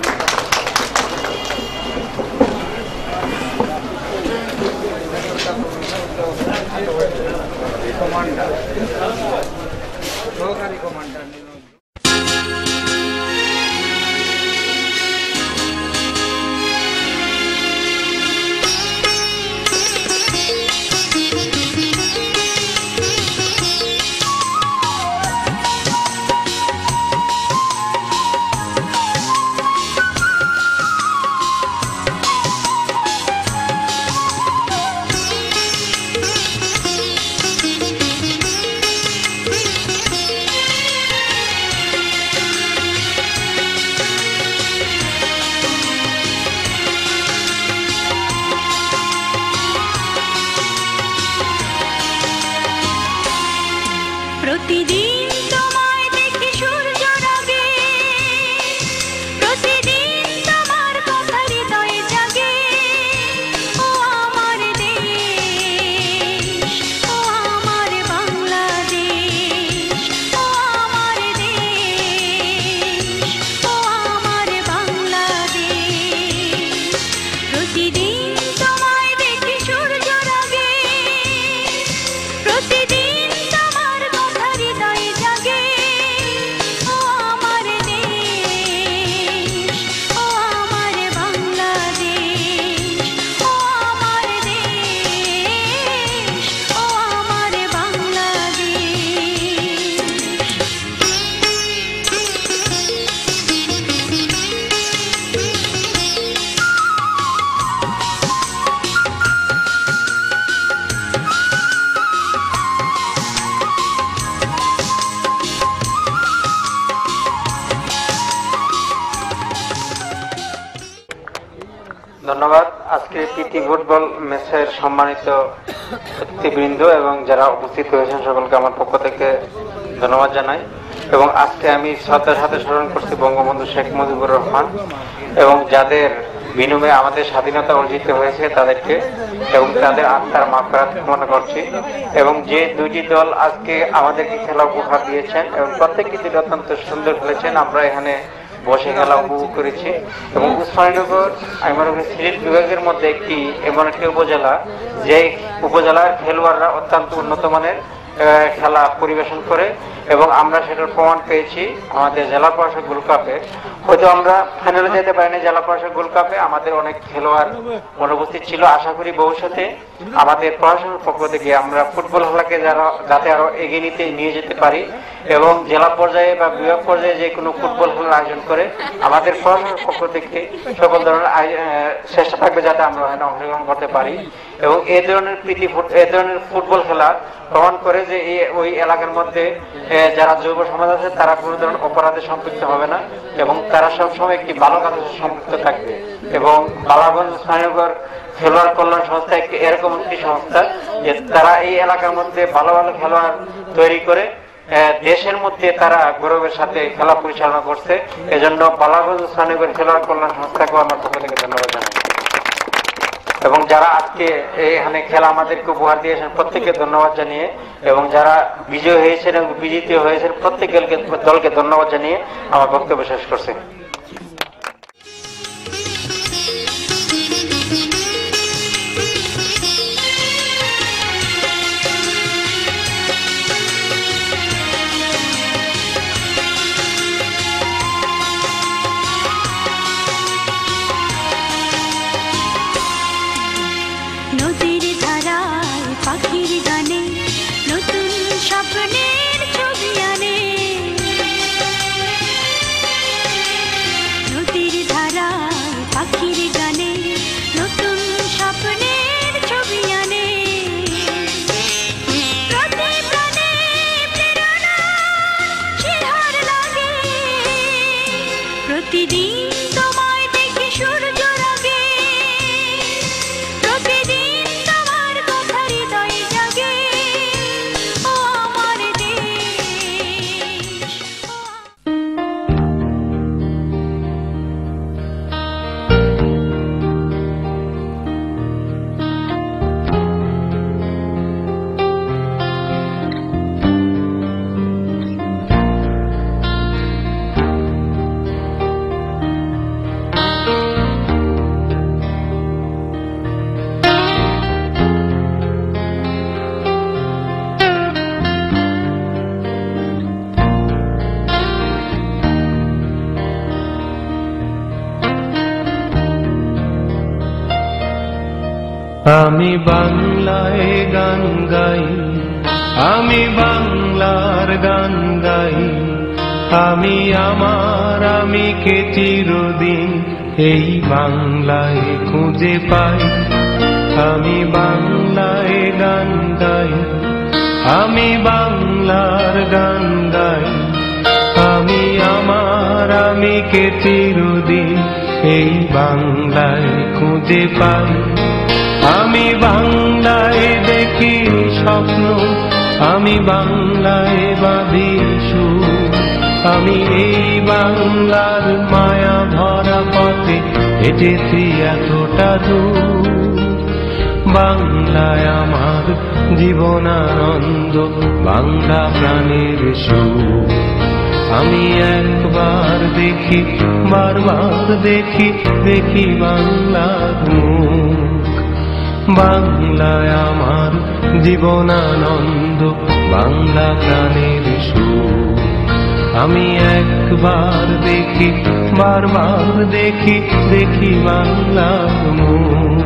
প্রতিদিন তোমায় দেখি সূর্য রাগে, প্রতিদিন তোমার কথা হৃদয়ে জাগে। ও আমার দেশ, ও আমার বাংলাদেশ, ও আমার দেশ, ও আমার বাংলাদেশ। প্রতিদিন তোমায় দেখি সূর্য রাগে, প্রতিদিন ধন্যবাদ। আজকে প্রীতি ফুটবল ম্যাচের সম্মানিত ব্যক্তিবৃন্দ এবং যারা উপস্থিত হয়েছেন সকলকে আমার পক্ষ থেকে ধন্যবাদ জানাই। এবং আজকে আমি শ্রদ্ধার সাথে স্মরণ করছি বঙ্গবন্ধু শেখ মুজিবুর রহমান এবং যাদের বিনিময়ে আমাদের স্বাধীনতা অর্জিত হয়েছে তাদেরকে এবং তাদের আত্মার মাগফিরাত কামনা করছি। এবং যে দুইটি দল আজকে আমাদেরকে খেলা উপহার দিয়েছেন এবং প্রত্যেকটি দল অত্যন্ত সুন্দর খেলেছেন, আমরা এখানে বসে খেলা উপভোগ করেছি। এবং উসমানীনগর আমি মনে করি সিলেট বিভাগের মধ্যে এমন একটি উপজেলা যে উপজেলার খেলোয়াড়রা অত্যন্ত উন্নত মানের খেলা পরিবেশন করে এবং আমরা সেটার প্রমাণ পেয়েছি আমাদের জেলা পরিষদ গোল্ড কাপে। হয়তো আমরা ফাইনালে যেতে পারিনি জেলা পরিষদ গোল্ড কাপে, আমাদের অনেক খেলোয়াড় অনুপস্থিত ছিল। আশা করি ভবিষ্যতে আমাদের প্রশাসনের পক্ষ থেকে আমরা ফুটবল খেলাকে যাতে আরো এগিয়ে নিয়ে যেতে পারি এবং জেলা পর্যায়ে বা বিভাগ পর্যায়ে যে কোনো ফুটবল খেলার আয়োজন করে আমাদের প্রশাসনের পক্ষ থেকে সকল ধরনের চেষ্টা থাকবে যাতে আমরা অংশগ্রহণ করতে পারি। এবং এই ধরনের ফুটবল খেলা প্রমাণ করে যে ওই এলাকার মধ্যে যারা যুব সমাজ আছে তারা কোনো ধরনের অপরাধে সম্পৃক্ত হবে না এবং তারা সবসময় একটি ভালো কাজে সম্পৃক্ত থাকবে। এবং বালাগঞ্জ উসমানীনগর খেলোয়াড় কল্যাণ সংস্থা এরকম একটি সংস্থা যে তারা এই এলাকার মধ্যে ভালো ভালো খেলোয়াড় তৈরি করে দেশের মধ্যে তারা গৌরবের সাথে খেলা পরিচালনা করছে। এজন্য বালাগঞ্জ উসমানীনগর খেলোয়াড় কল্যাণ সংস্থাকে আমার পক্ষ থেকে ধন্যবাদ জানাই। এবং যারা আজকে এখানে খেলা আমাদেরকে উপহার দিয়েছেন প্রত্যেককে ধন্যবাদ জানিয়ে এবং যারা বিজয় হয়েছেন এবং বিজিত হয়েছেন প্রত্যেক দলকে ধন্যবাদ জানিয়ে আমার বক্তব্য শেষ করছি। নদীর ধারায় পাখির গানে নতুন স্বপ্নের ছবি আনে, আমি বাংলায় গান গাই, আমি বাংলার গান গাই, আমি আমার আমিকে চিরদিন এই বাংলায় খুঁজে পাই। আমি বাংলায় গান গাই, আমি বাংলার গান গাই, আমি আমার আমিকে চিরদিন এই বাংলায় খুঁজে পাই। আমি বাংলায় দেখি স্বপ্ন, আমি বাংলায় বাঁধি সুর, আমি এই বাংলার মায়া ভরা পথে হেঁটেছি এতটা দূর। বাংলায় আমার জীবনানন্দ, বাংলা প্রাণের সুর। আমি একবার দেখি, বারবার দেখি, দেখি বাংলার মুখ। বাংলায় আমার জীবনানন্দ, বাংলা প্রাণের সুর। আমি একবার দেখি, বারবার দেখি, দেখি বাংলার মুখ।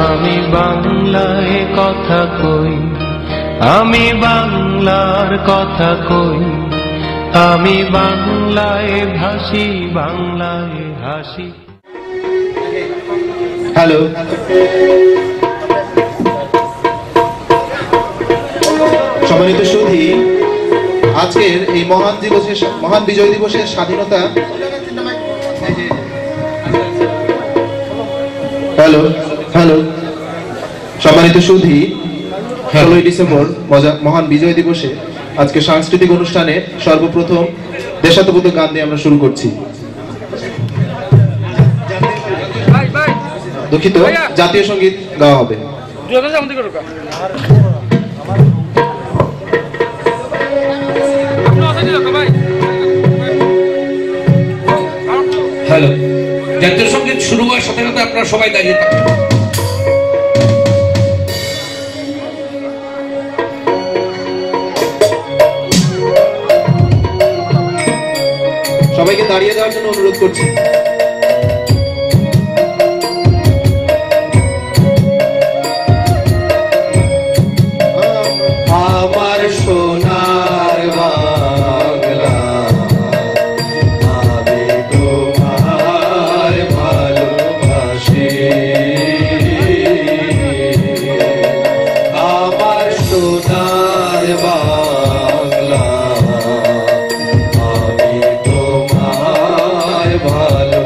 আমি বাংলায় কথা কই, আমি বাংলার কথা কই, আমি বাংলায় ভাসি, বাংলায় হাসি। হ্যালো, সম্মানিত সুধী, আজকের এই মহান বিজয় দিবসের স্বাধীনতা, হ্যালো হ্যালো সম্মানিত সুধী, 16ই ডিসেম্বর মহান বিজয় দিবসে আজকে সাংস্কৃতিক অনুষ্ঠানে সর্বপ্রথম দেশাত্মবোধক গান দিয়ে আমরা শুরু করছি। দুঃখিত, জাতীয় সঙ্গীত গাওয়া হবে। হ্যালো, জাতীয় সঙ্গীত শুরু হওয়ার সাথে সাথে আপনারা সবাই দাঁড়িয়ে থাকুন। সবাইকে দাঁড়িয়ে দেওয়ার জন্য অনুরোধ করছি। আমার সোনার বাংলা, আমি তোমার ভালোবাসি। আমার সোনার বাংলা, আমি তোমার ভালো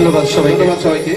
ধন্যবাদ সবাইকে।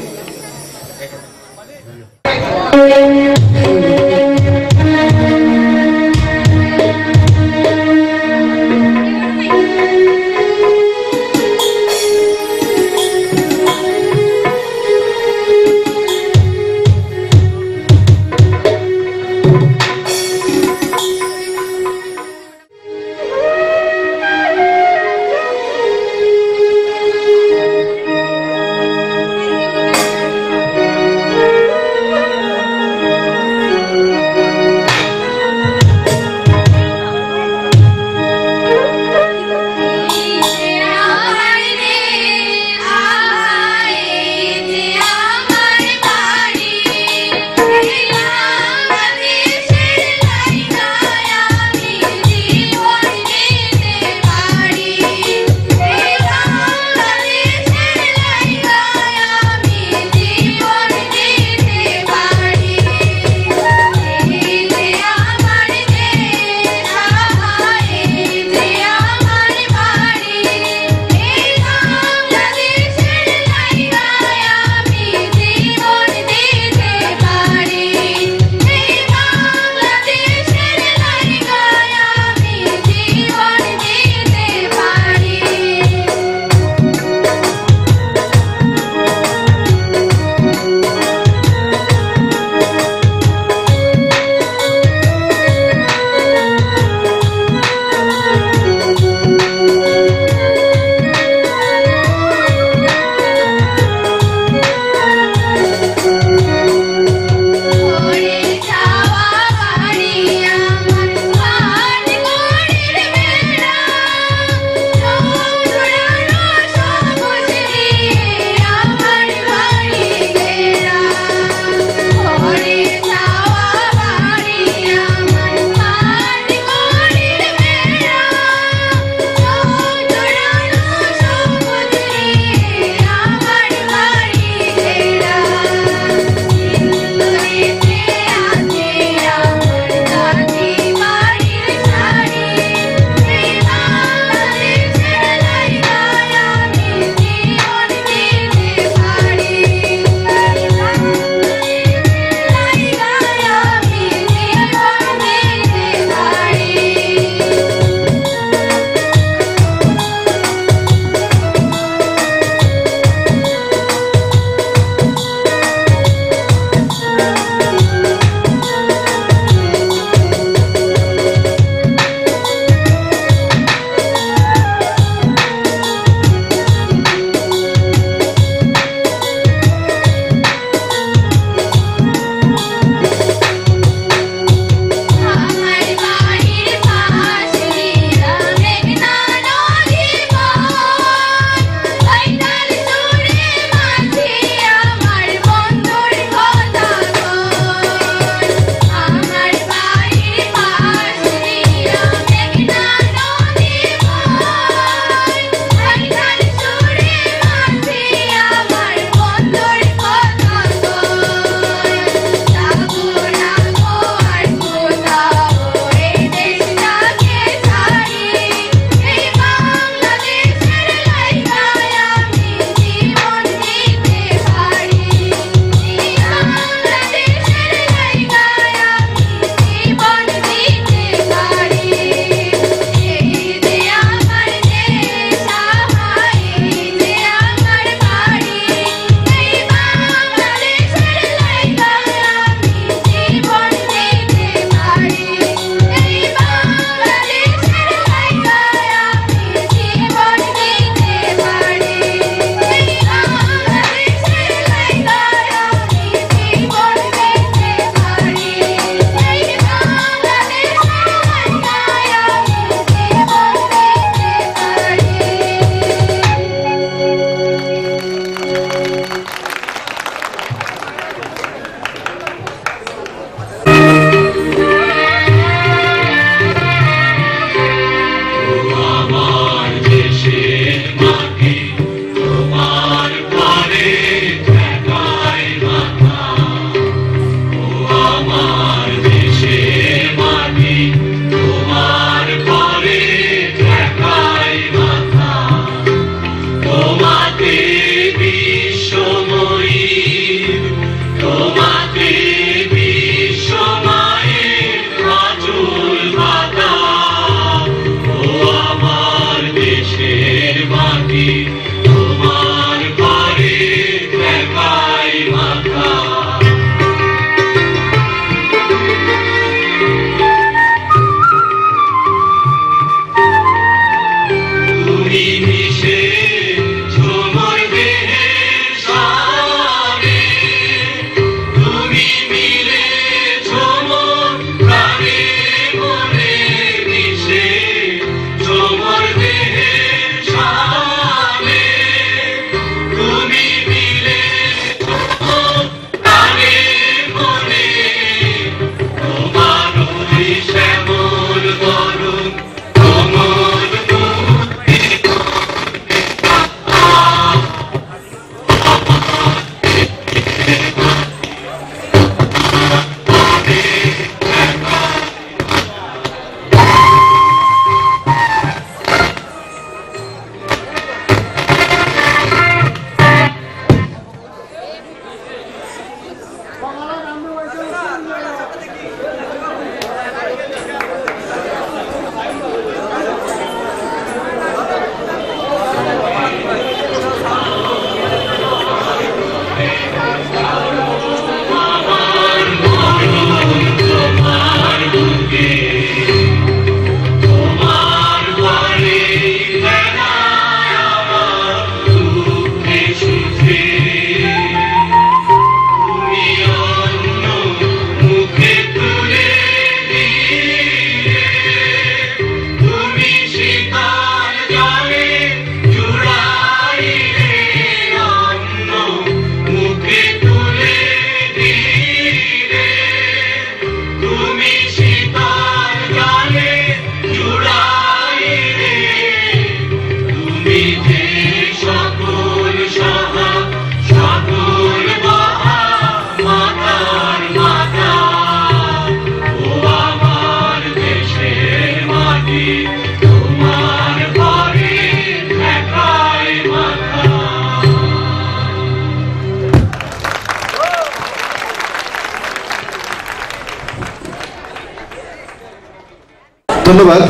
ধন্যবাদ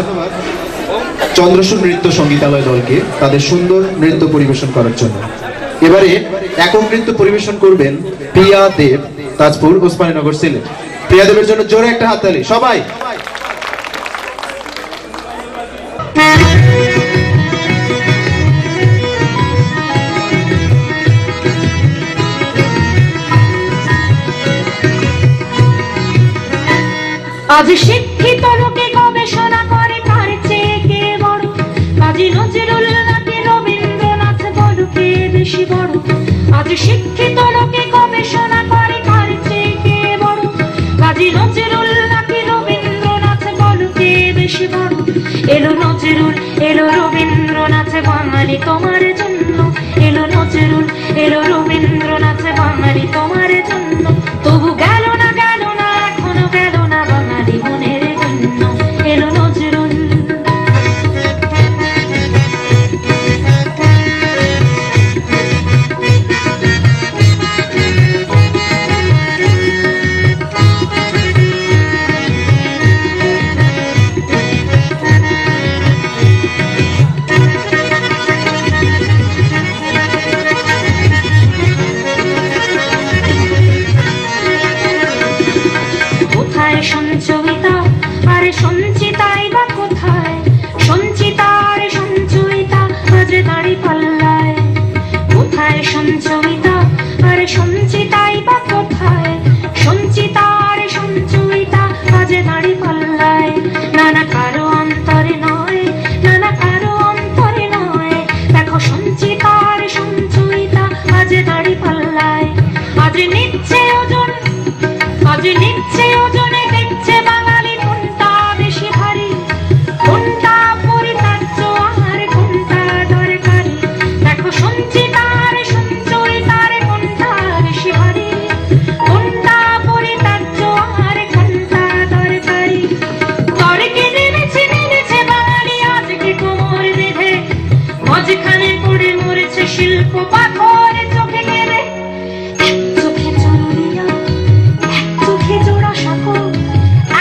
চন্দ্রসূর নৃত্য সঙ্গীতালয় দলকে তাদের সুন্দর নৃত্য পরিবেশন করার জন্য। এবারে একক নৃত্য পরিবেশন করবেন প্রিয়া দেব, তাজপুর ওসমানীনগর সিলেট। প্রিয়া দেবের জন্য জোরে একটা হাততালি সবাই। আজ শিক্ষিত লোকে গবেষণা করে কার চেয়ে কে বড়, কাজী নজরুল নাকি রবীন্দ্রনাথ বড় কে বেশি বড়। আজ শিক্ষিত লোকে গবেষণা করে কার চেয়ে কে বড়, কাজী নজরুল নাকি রবীন্দ্রনাথ বড় কে বেশি বড়। এলো নজরুল এলো রবীন্দ্রনাথ বাঙালি তোমার জন্য, এলো নজরুল এলো রবীন্দ্রনাথ বাঙালি তোমার জন্য। তবু গেল না গেল না এখনো গেল না বাঙালি মনের জন্য, এলো নজরুল। কোথায় সঞ্চয়িতা আরে সঞ্চিতাই বা কোথায়, সঞ্চিতা আরে সঞ্চয়িতা আজ দাঁড়ি পাল্লায়। কোথায় সঞ্চয়িতা আরে সঞ্চিতাই বা কোথায়, সঞ্চিতা আরে সঞ্চয়িতা আজ দাঁড়ি পাল্লায়। নানা কারো অন্তরে নয়, নানা কারো অন্তরে নয়, দেখো সঞ্চিতা আরে সঞ্চয়িতা আজ দাঁড়ি পাল্লায়। আজ নিচ্ছে ওজন, আজ নিচ্ছে ওজনে দেখছে বাঙালি কোনটা বেশি ভারী, কোনটা পরিত্যাজ্য আর কোনটা দরকারি। দেখো সঞ্চিতার সঞ্চয়িতার কোনটা বেশি ভারী, কোনটা পরিত্যাজ্য আর কোনটা দরকারি। তর্কে নেমেছে নেমেছে বাঙালি আজকে কোমর বেঁধে, মাঝখানে পড়ে মরেছে শিল্প পাথর চোখে গেলে। এক চোখে চুরুলিয়া এক চোখে জোড়া সাঁকো,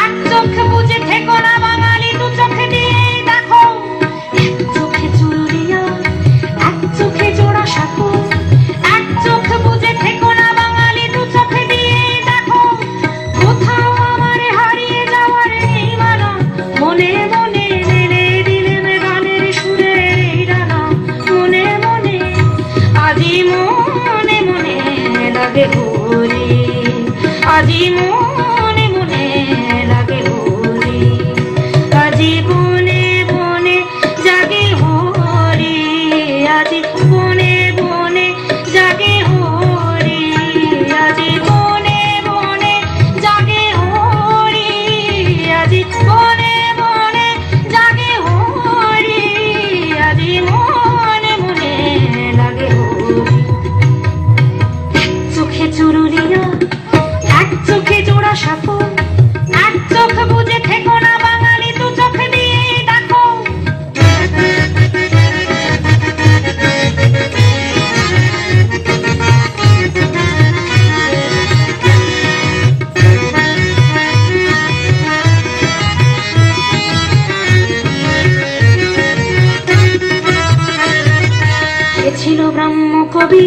এক চোখ বুঝে থেকো না বাঙালি দু চোখে দিয়ে দেখো। এক চোখে চুরুলিয়া এক চোখে জোড়া সাঁকো, এক চোখ বুঝে থেকো না বাঙালি দু চোখে দিয়ে দেখো। কোথাও আমার হারিয়ে যাওয়ার নেই মানা, মনে মনে মেলে দিলেন গানের সুরের এই ডানা। মনে মনে আজি মনে মনে লাগে ঘুরে, আজি মনে মনে লাগে হরি, আজি বনে বনে জাগে হরি, আজি বনে বনে জাগে হরি, আজি বনে বনে জাগে হরি, আজি বনে বনে জাগে হরি, আজি মনে মনে লাগে হরি। এক চোখে চুরুলিয়া এক চোখে জোড়া সাঁকো, এক চোখ বুঝে থেকো না বাঙালি দু চোখ দিয়ে দেখো। কে ছিল ব্রাহ্ম কবি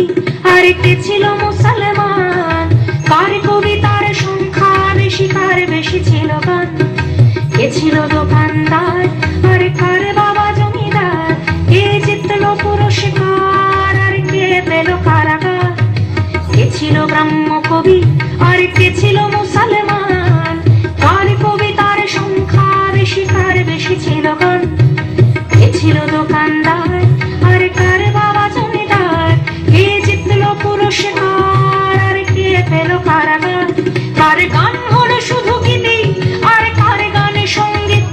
আর কে ছিল মুসলমান, কার কবিতার সংখ্যা বেশি কার বেশি ছিল গান। কে ছিল দোকানদার আর কার বাবা জমিদার, কে জিতলো পুরস্কার আর কে পেল কারাগার। কে ছিল ব্রাহ্ম কবি আর কে ছিল মুসলমান, কার কবিতার সংখ্যা বেশি কার বেশি ছিল গান। কে ছিল দোকানদার আর কার বাবা জমিদার, কে জিতলো পুরস্কার আর কে পেল কারাগার। কার গান হলো শুধু গীতি আর কার গানে সঙ্গীত,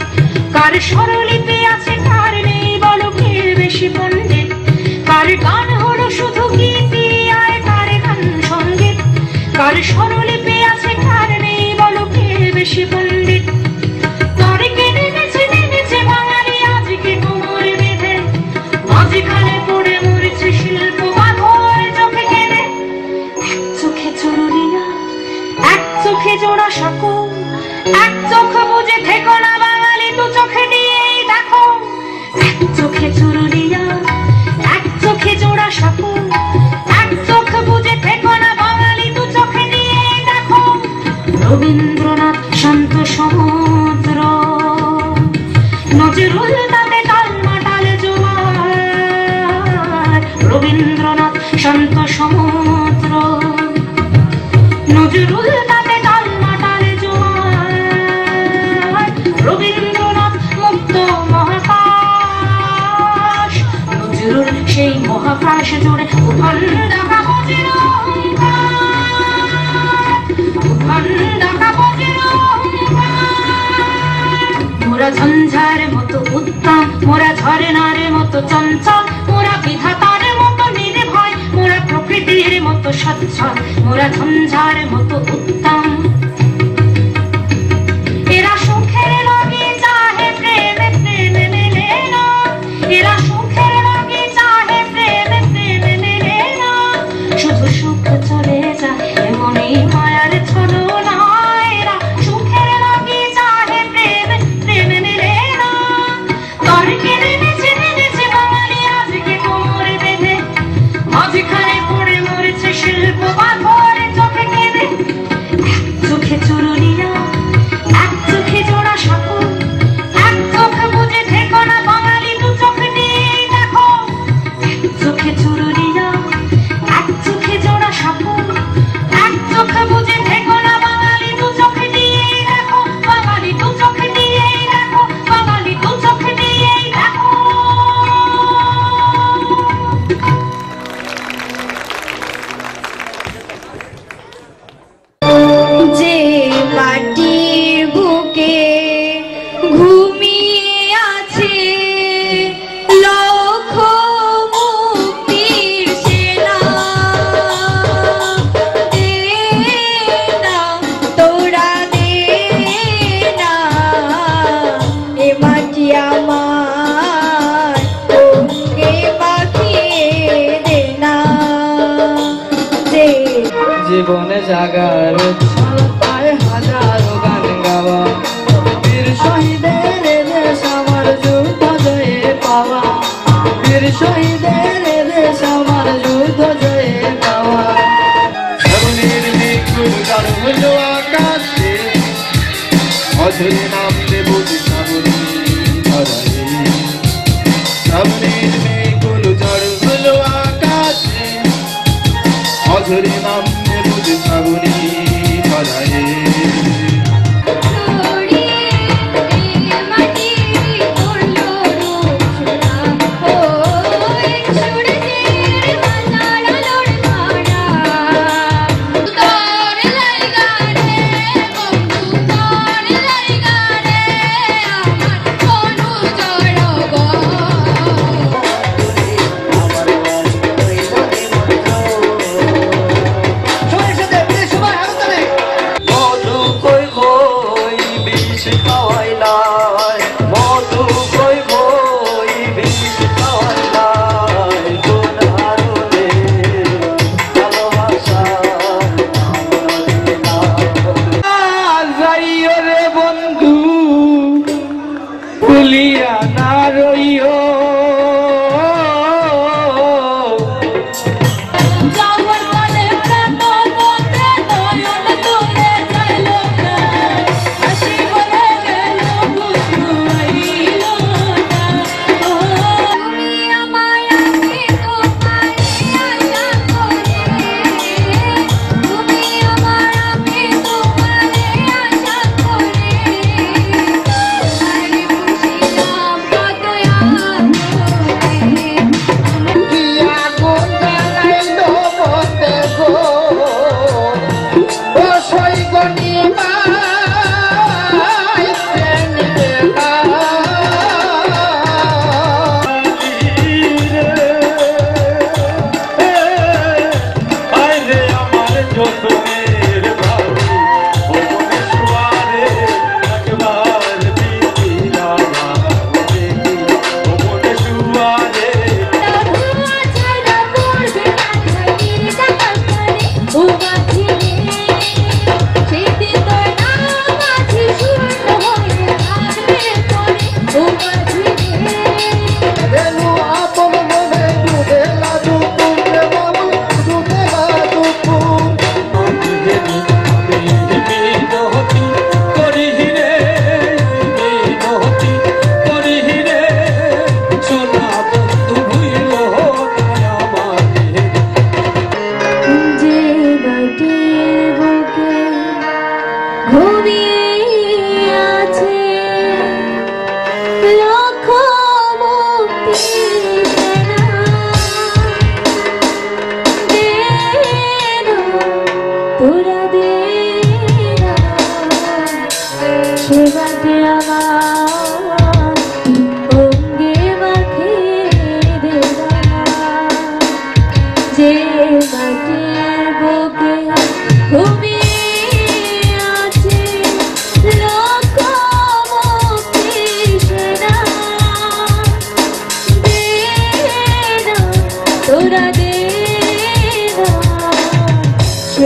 কার স্বরলিপি আছে কার নেই বলো কে বেশি পণ্ডিত। কার গান হলো শুধু গীতি আর কার গান সঙ্গীত, কার স্বরলিপি আছে কার নেই বলো কে বেশি পণ্ডিত। তর্কে নেমেছে নেমেছে বাঙালি আজকে কোমর বেঁধে, মাঝখানে পড়ে মরেছে শিল্প পাথর চোখে গেলে। এক চোখে চুরুলিয়া এক চোখে জোড়া সাঁকো, এক চোখ বুঝে থেকো না বাঙালি দু চোখে চোখে চুরুলিয়া, এক চোখে জোড়া সাপু, এক চোখ বুঝে থেকো না বাঙালি, দু চোখে নিয়ে দেখো রবীন্দ্রনাথ শান্ত সমুদ্র, নজরুল তাতে টালমাটাল জোয়ার, রবীন্দ্রনাথ শান্ত সমুদ্র, নজরুল তাতে টালমাটাল জোয়ার, রবীন্দ্রনাথ মুক্ত মহাকাশ, নজরুল সেই মহাকাশ জুড়ে উফান ডাকা বজির উফান ডাকা বজির। মোরা ঝঞ্ঝার মতো উত্তম, মোরা ঝরনার মতো চঞ্চল, মোরা বিধাতার মতো নির্ভয়, মোরা প্রকৃতির মতো সচ্ছল, মোরা ঝঞ্ঝার মতো উত্তম। এরা সুখের লগে চাহে প্রেমে প্রেমে মেলে না, এরা সুখের লগে চাহে প্রেমে প্রেমে মেলে না, শুধু সুখ চলে যায় এমনই মায়ার ছলনা, এরা সুখের লগে চাহে প্রেমে প্রেমে মেলে না। তর্কে নেমেছে নেমেছে বাঙালি আজকে কোমরে বেঁধে, মাঝখানে পড়ে মরেছে শিল্প পাথরে চোখে কেঁদে, এক চোখে চুরুলিয়া, এক চোখে জোড়া সাপু, এক চোখ বুঝে থেকো না বাঙালি, দু চোখ নিয়ে দেখো, এক চোখে চুরুলিয়া, এক চোখে জোড়া সাপু, এক চোখ বুঝে থেকো না বাঙালি, দু চোখ নিয়ে দেখো, বাঙালি দু চোখ নিয়ে দেখো, বাঙালি দু চোখ নিয়ে দেখো। যে মাটির বুকে ঘুমিয়ে আছে লক্ষ মুক্তির সেনা, দে না তোরা দে না এ মাটি আমার বুকে মাখিয়ে দে না। জীবনে জাগার পায় হাজারো গান গাওয়া, বীর শহীদের দেশ আমার যুদ্ধ জয়ে পাওয়া, বীর শহীদের দেশ আমার যুদ্ধ জয়ে পাওয়া। শ্রাবণের মেঘগুলো গাঢ় হলো আকাশে, অঝরে নামলে বুঝি শ্রাবণী ধরায়, শ্রাবণের মেঘগুলো গাঢ় হলো আকাশে, অঝরে নামলে বুঝি শ্রাবণী ধরায়। তোর লাইগা রে বন্ধু, তোর লাইগা রে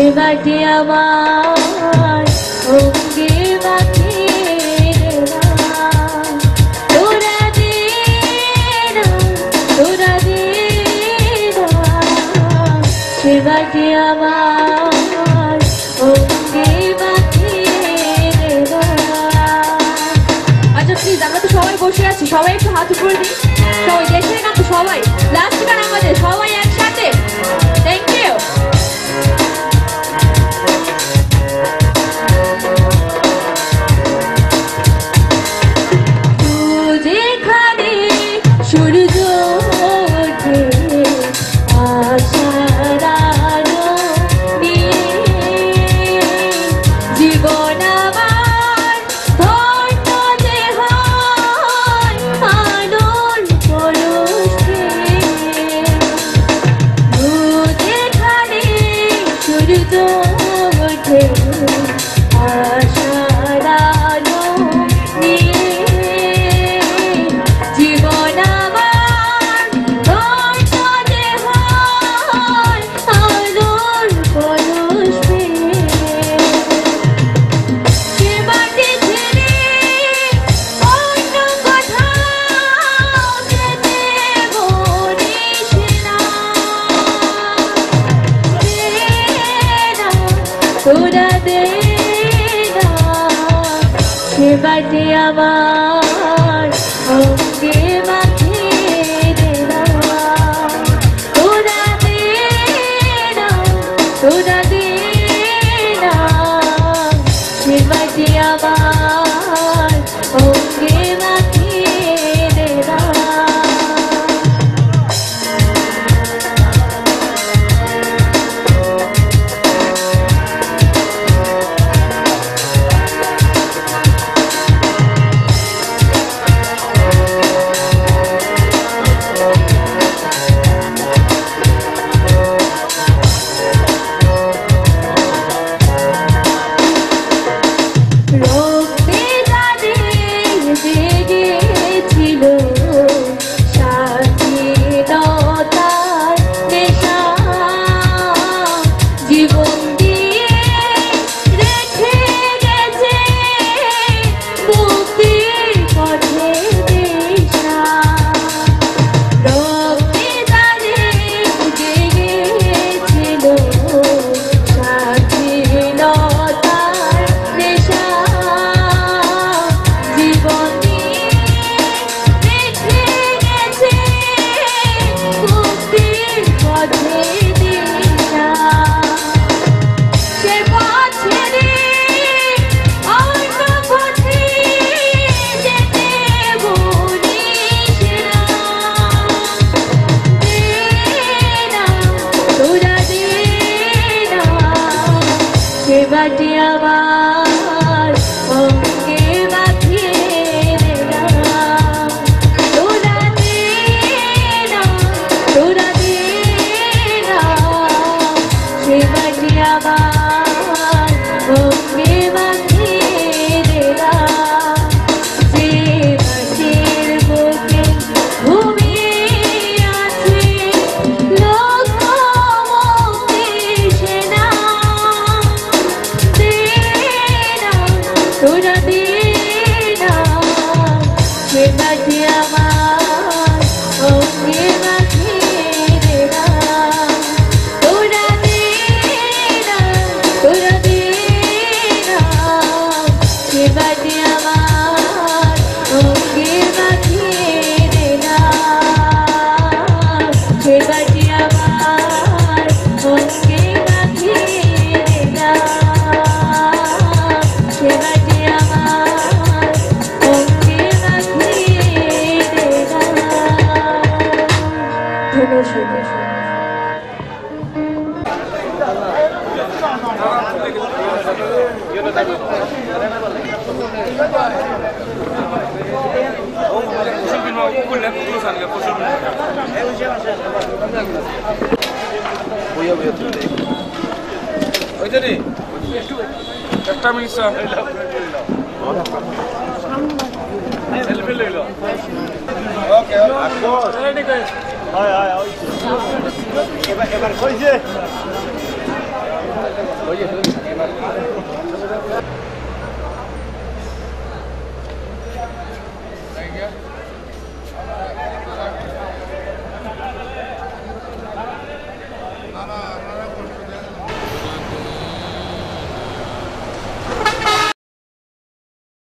সে মাটি আমার অঙ্গে মাখিয়ে দে না, তোরা দে না, তোরা দে না, সে মাটি আমার অঙ্গে মাখিয়ে দে না। আচ্ছা প্লিজ, আমরা তো সবাই বসে আছি, সবাই একটু হাত উপরে দিই, সবাই দেশের গান তো সবাই, লাস্ট গান আমাদের, সবাই একসাথে। Thank you. যেখানে সূর্য ওঠে আশার আলো নিয়ে, জীবন আমার ধন্য যে হয় আলোর পরশে। যেখানে সূর্য ওঠে আশার আলো নিয়ে, জীবন আমার ধন্য যে হয় আলোর পরশে। সে মাটি ছেড়ে অন্য কোথাও যেতে বলিস না, তোরা দে না, সে মাটি আমার অঙ্গে মাখিয়ে দে না, তোরা দে না, তোরা দে না, সে মাটি আমার অঙ্গে মাখিয়ে দে না। রক্তে যাদের জেগেছিল স্বাধীনতার নেশা, জীবন দিয়ে রেখে গেছে মুক্তির পথে দিশা। রক্তে যাদের জেগেছিল স্বাধীনতার নেশা, জীবন দিয়ে রেখে গেছে মুক্তির পথে দিশা। সে পথ ছেড়ে অন্য পথে যেতে বলিস না, দে না, তোরা দে না, সে মাটি আমার অঙ্গে মাখিয়ে দে না, তোরা দে না, তোরা দে না, সে মাটি আমার অঙ্গে মাখিয়ে দে না। যে মাটির বুকে ঘুমিয়ে আছে লক্ষ মুক্তির সেনা, দে না, তোরা দে না, সে মাটি আমার অঙ্গে মাখিয়ে দে না, তোরা দে না, তোরা দে না, সে মাটি আমার অঙ্গে মাখিয়ে দে না, সে মাটি আমার অঙ্গে মাখিয়ে দে না, সে মাটি আমার অঙ্গে মাখিয়ে দে না। ধন্যবাদ। এবার কইছে ওই যে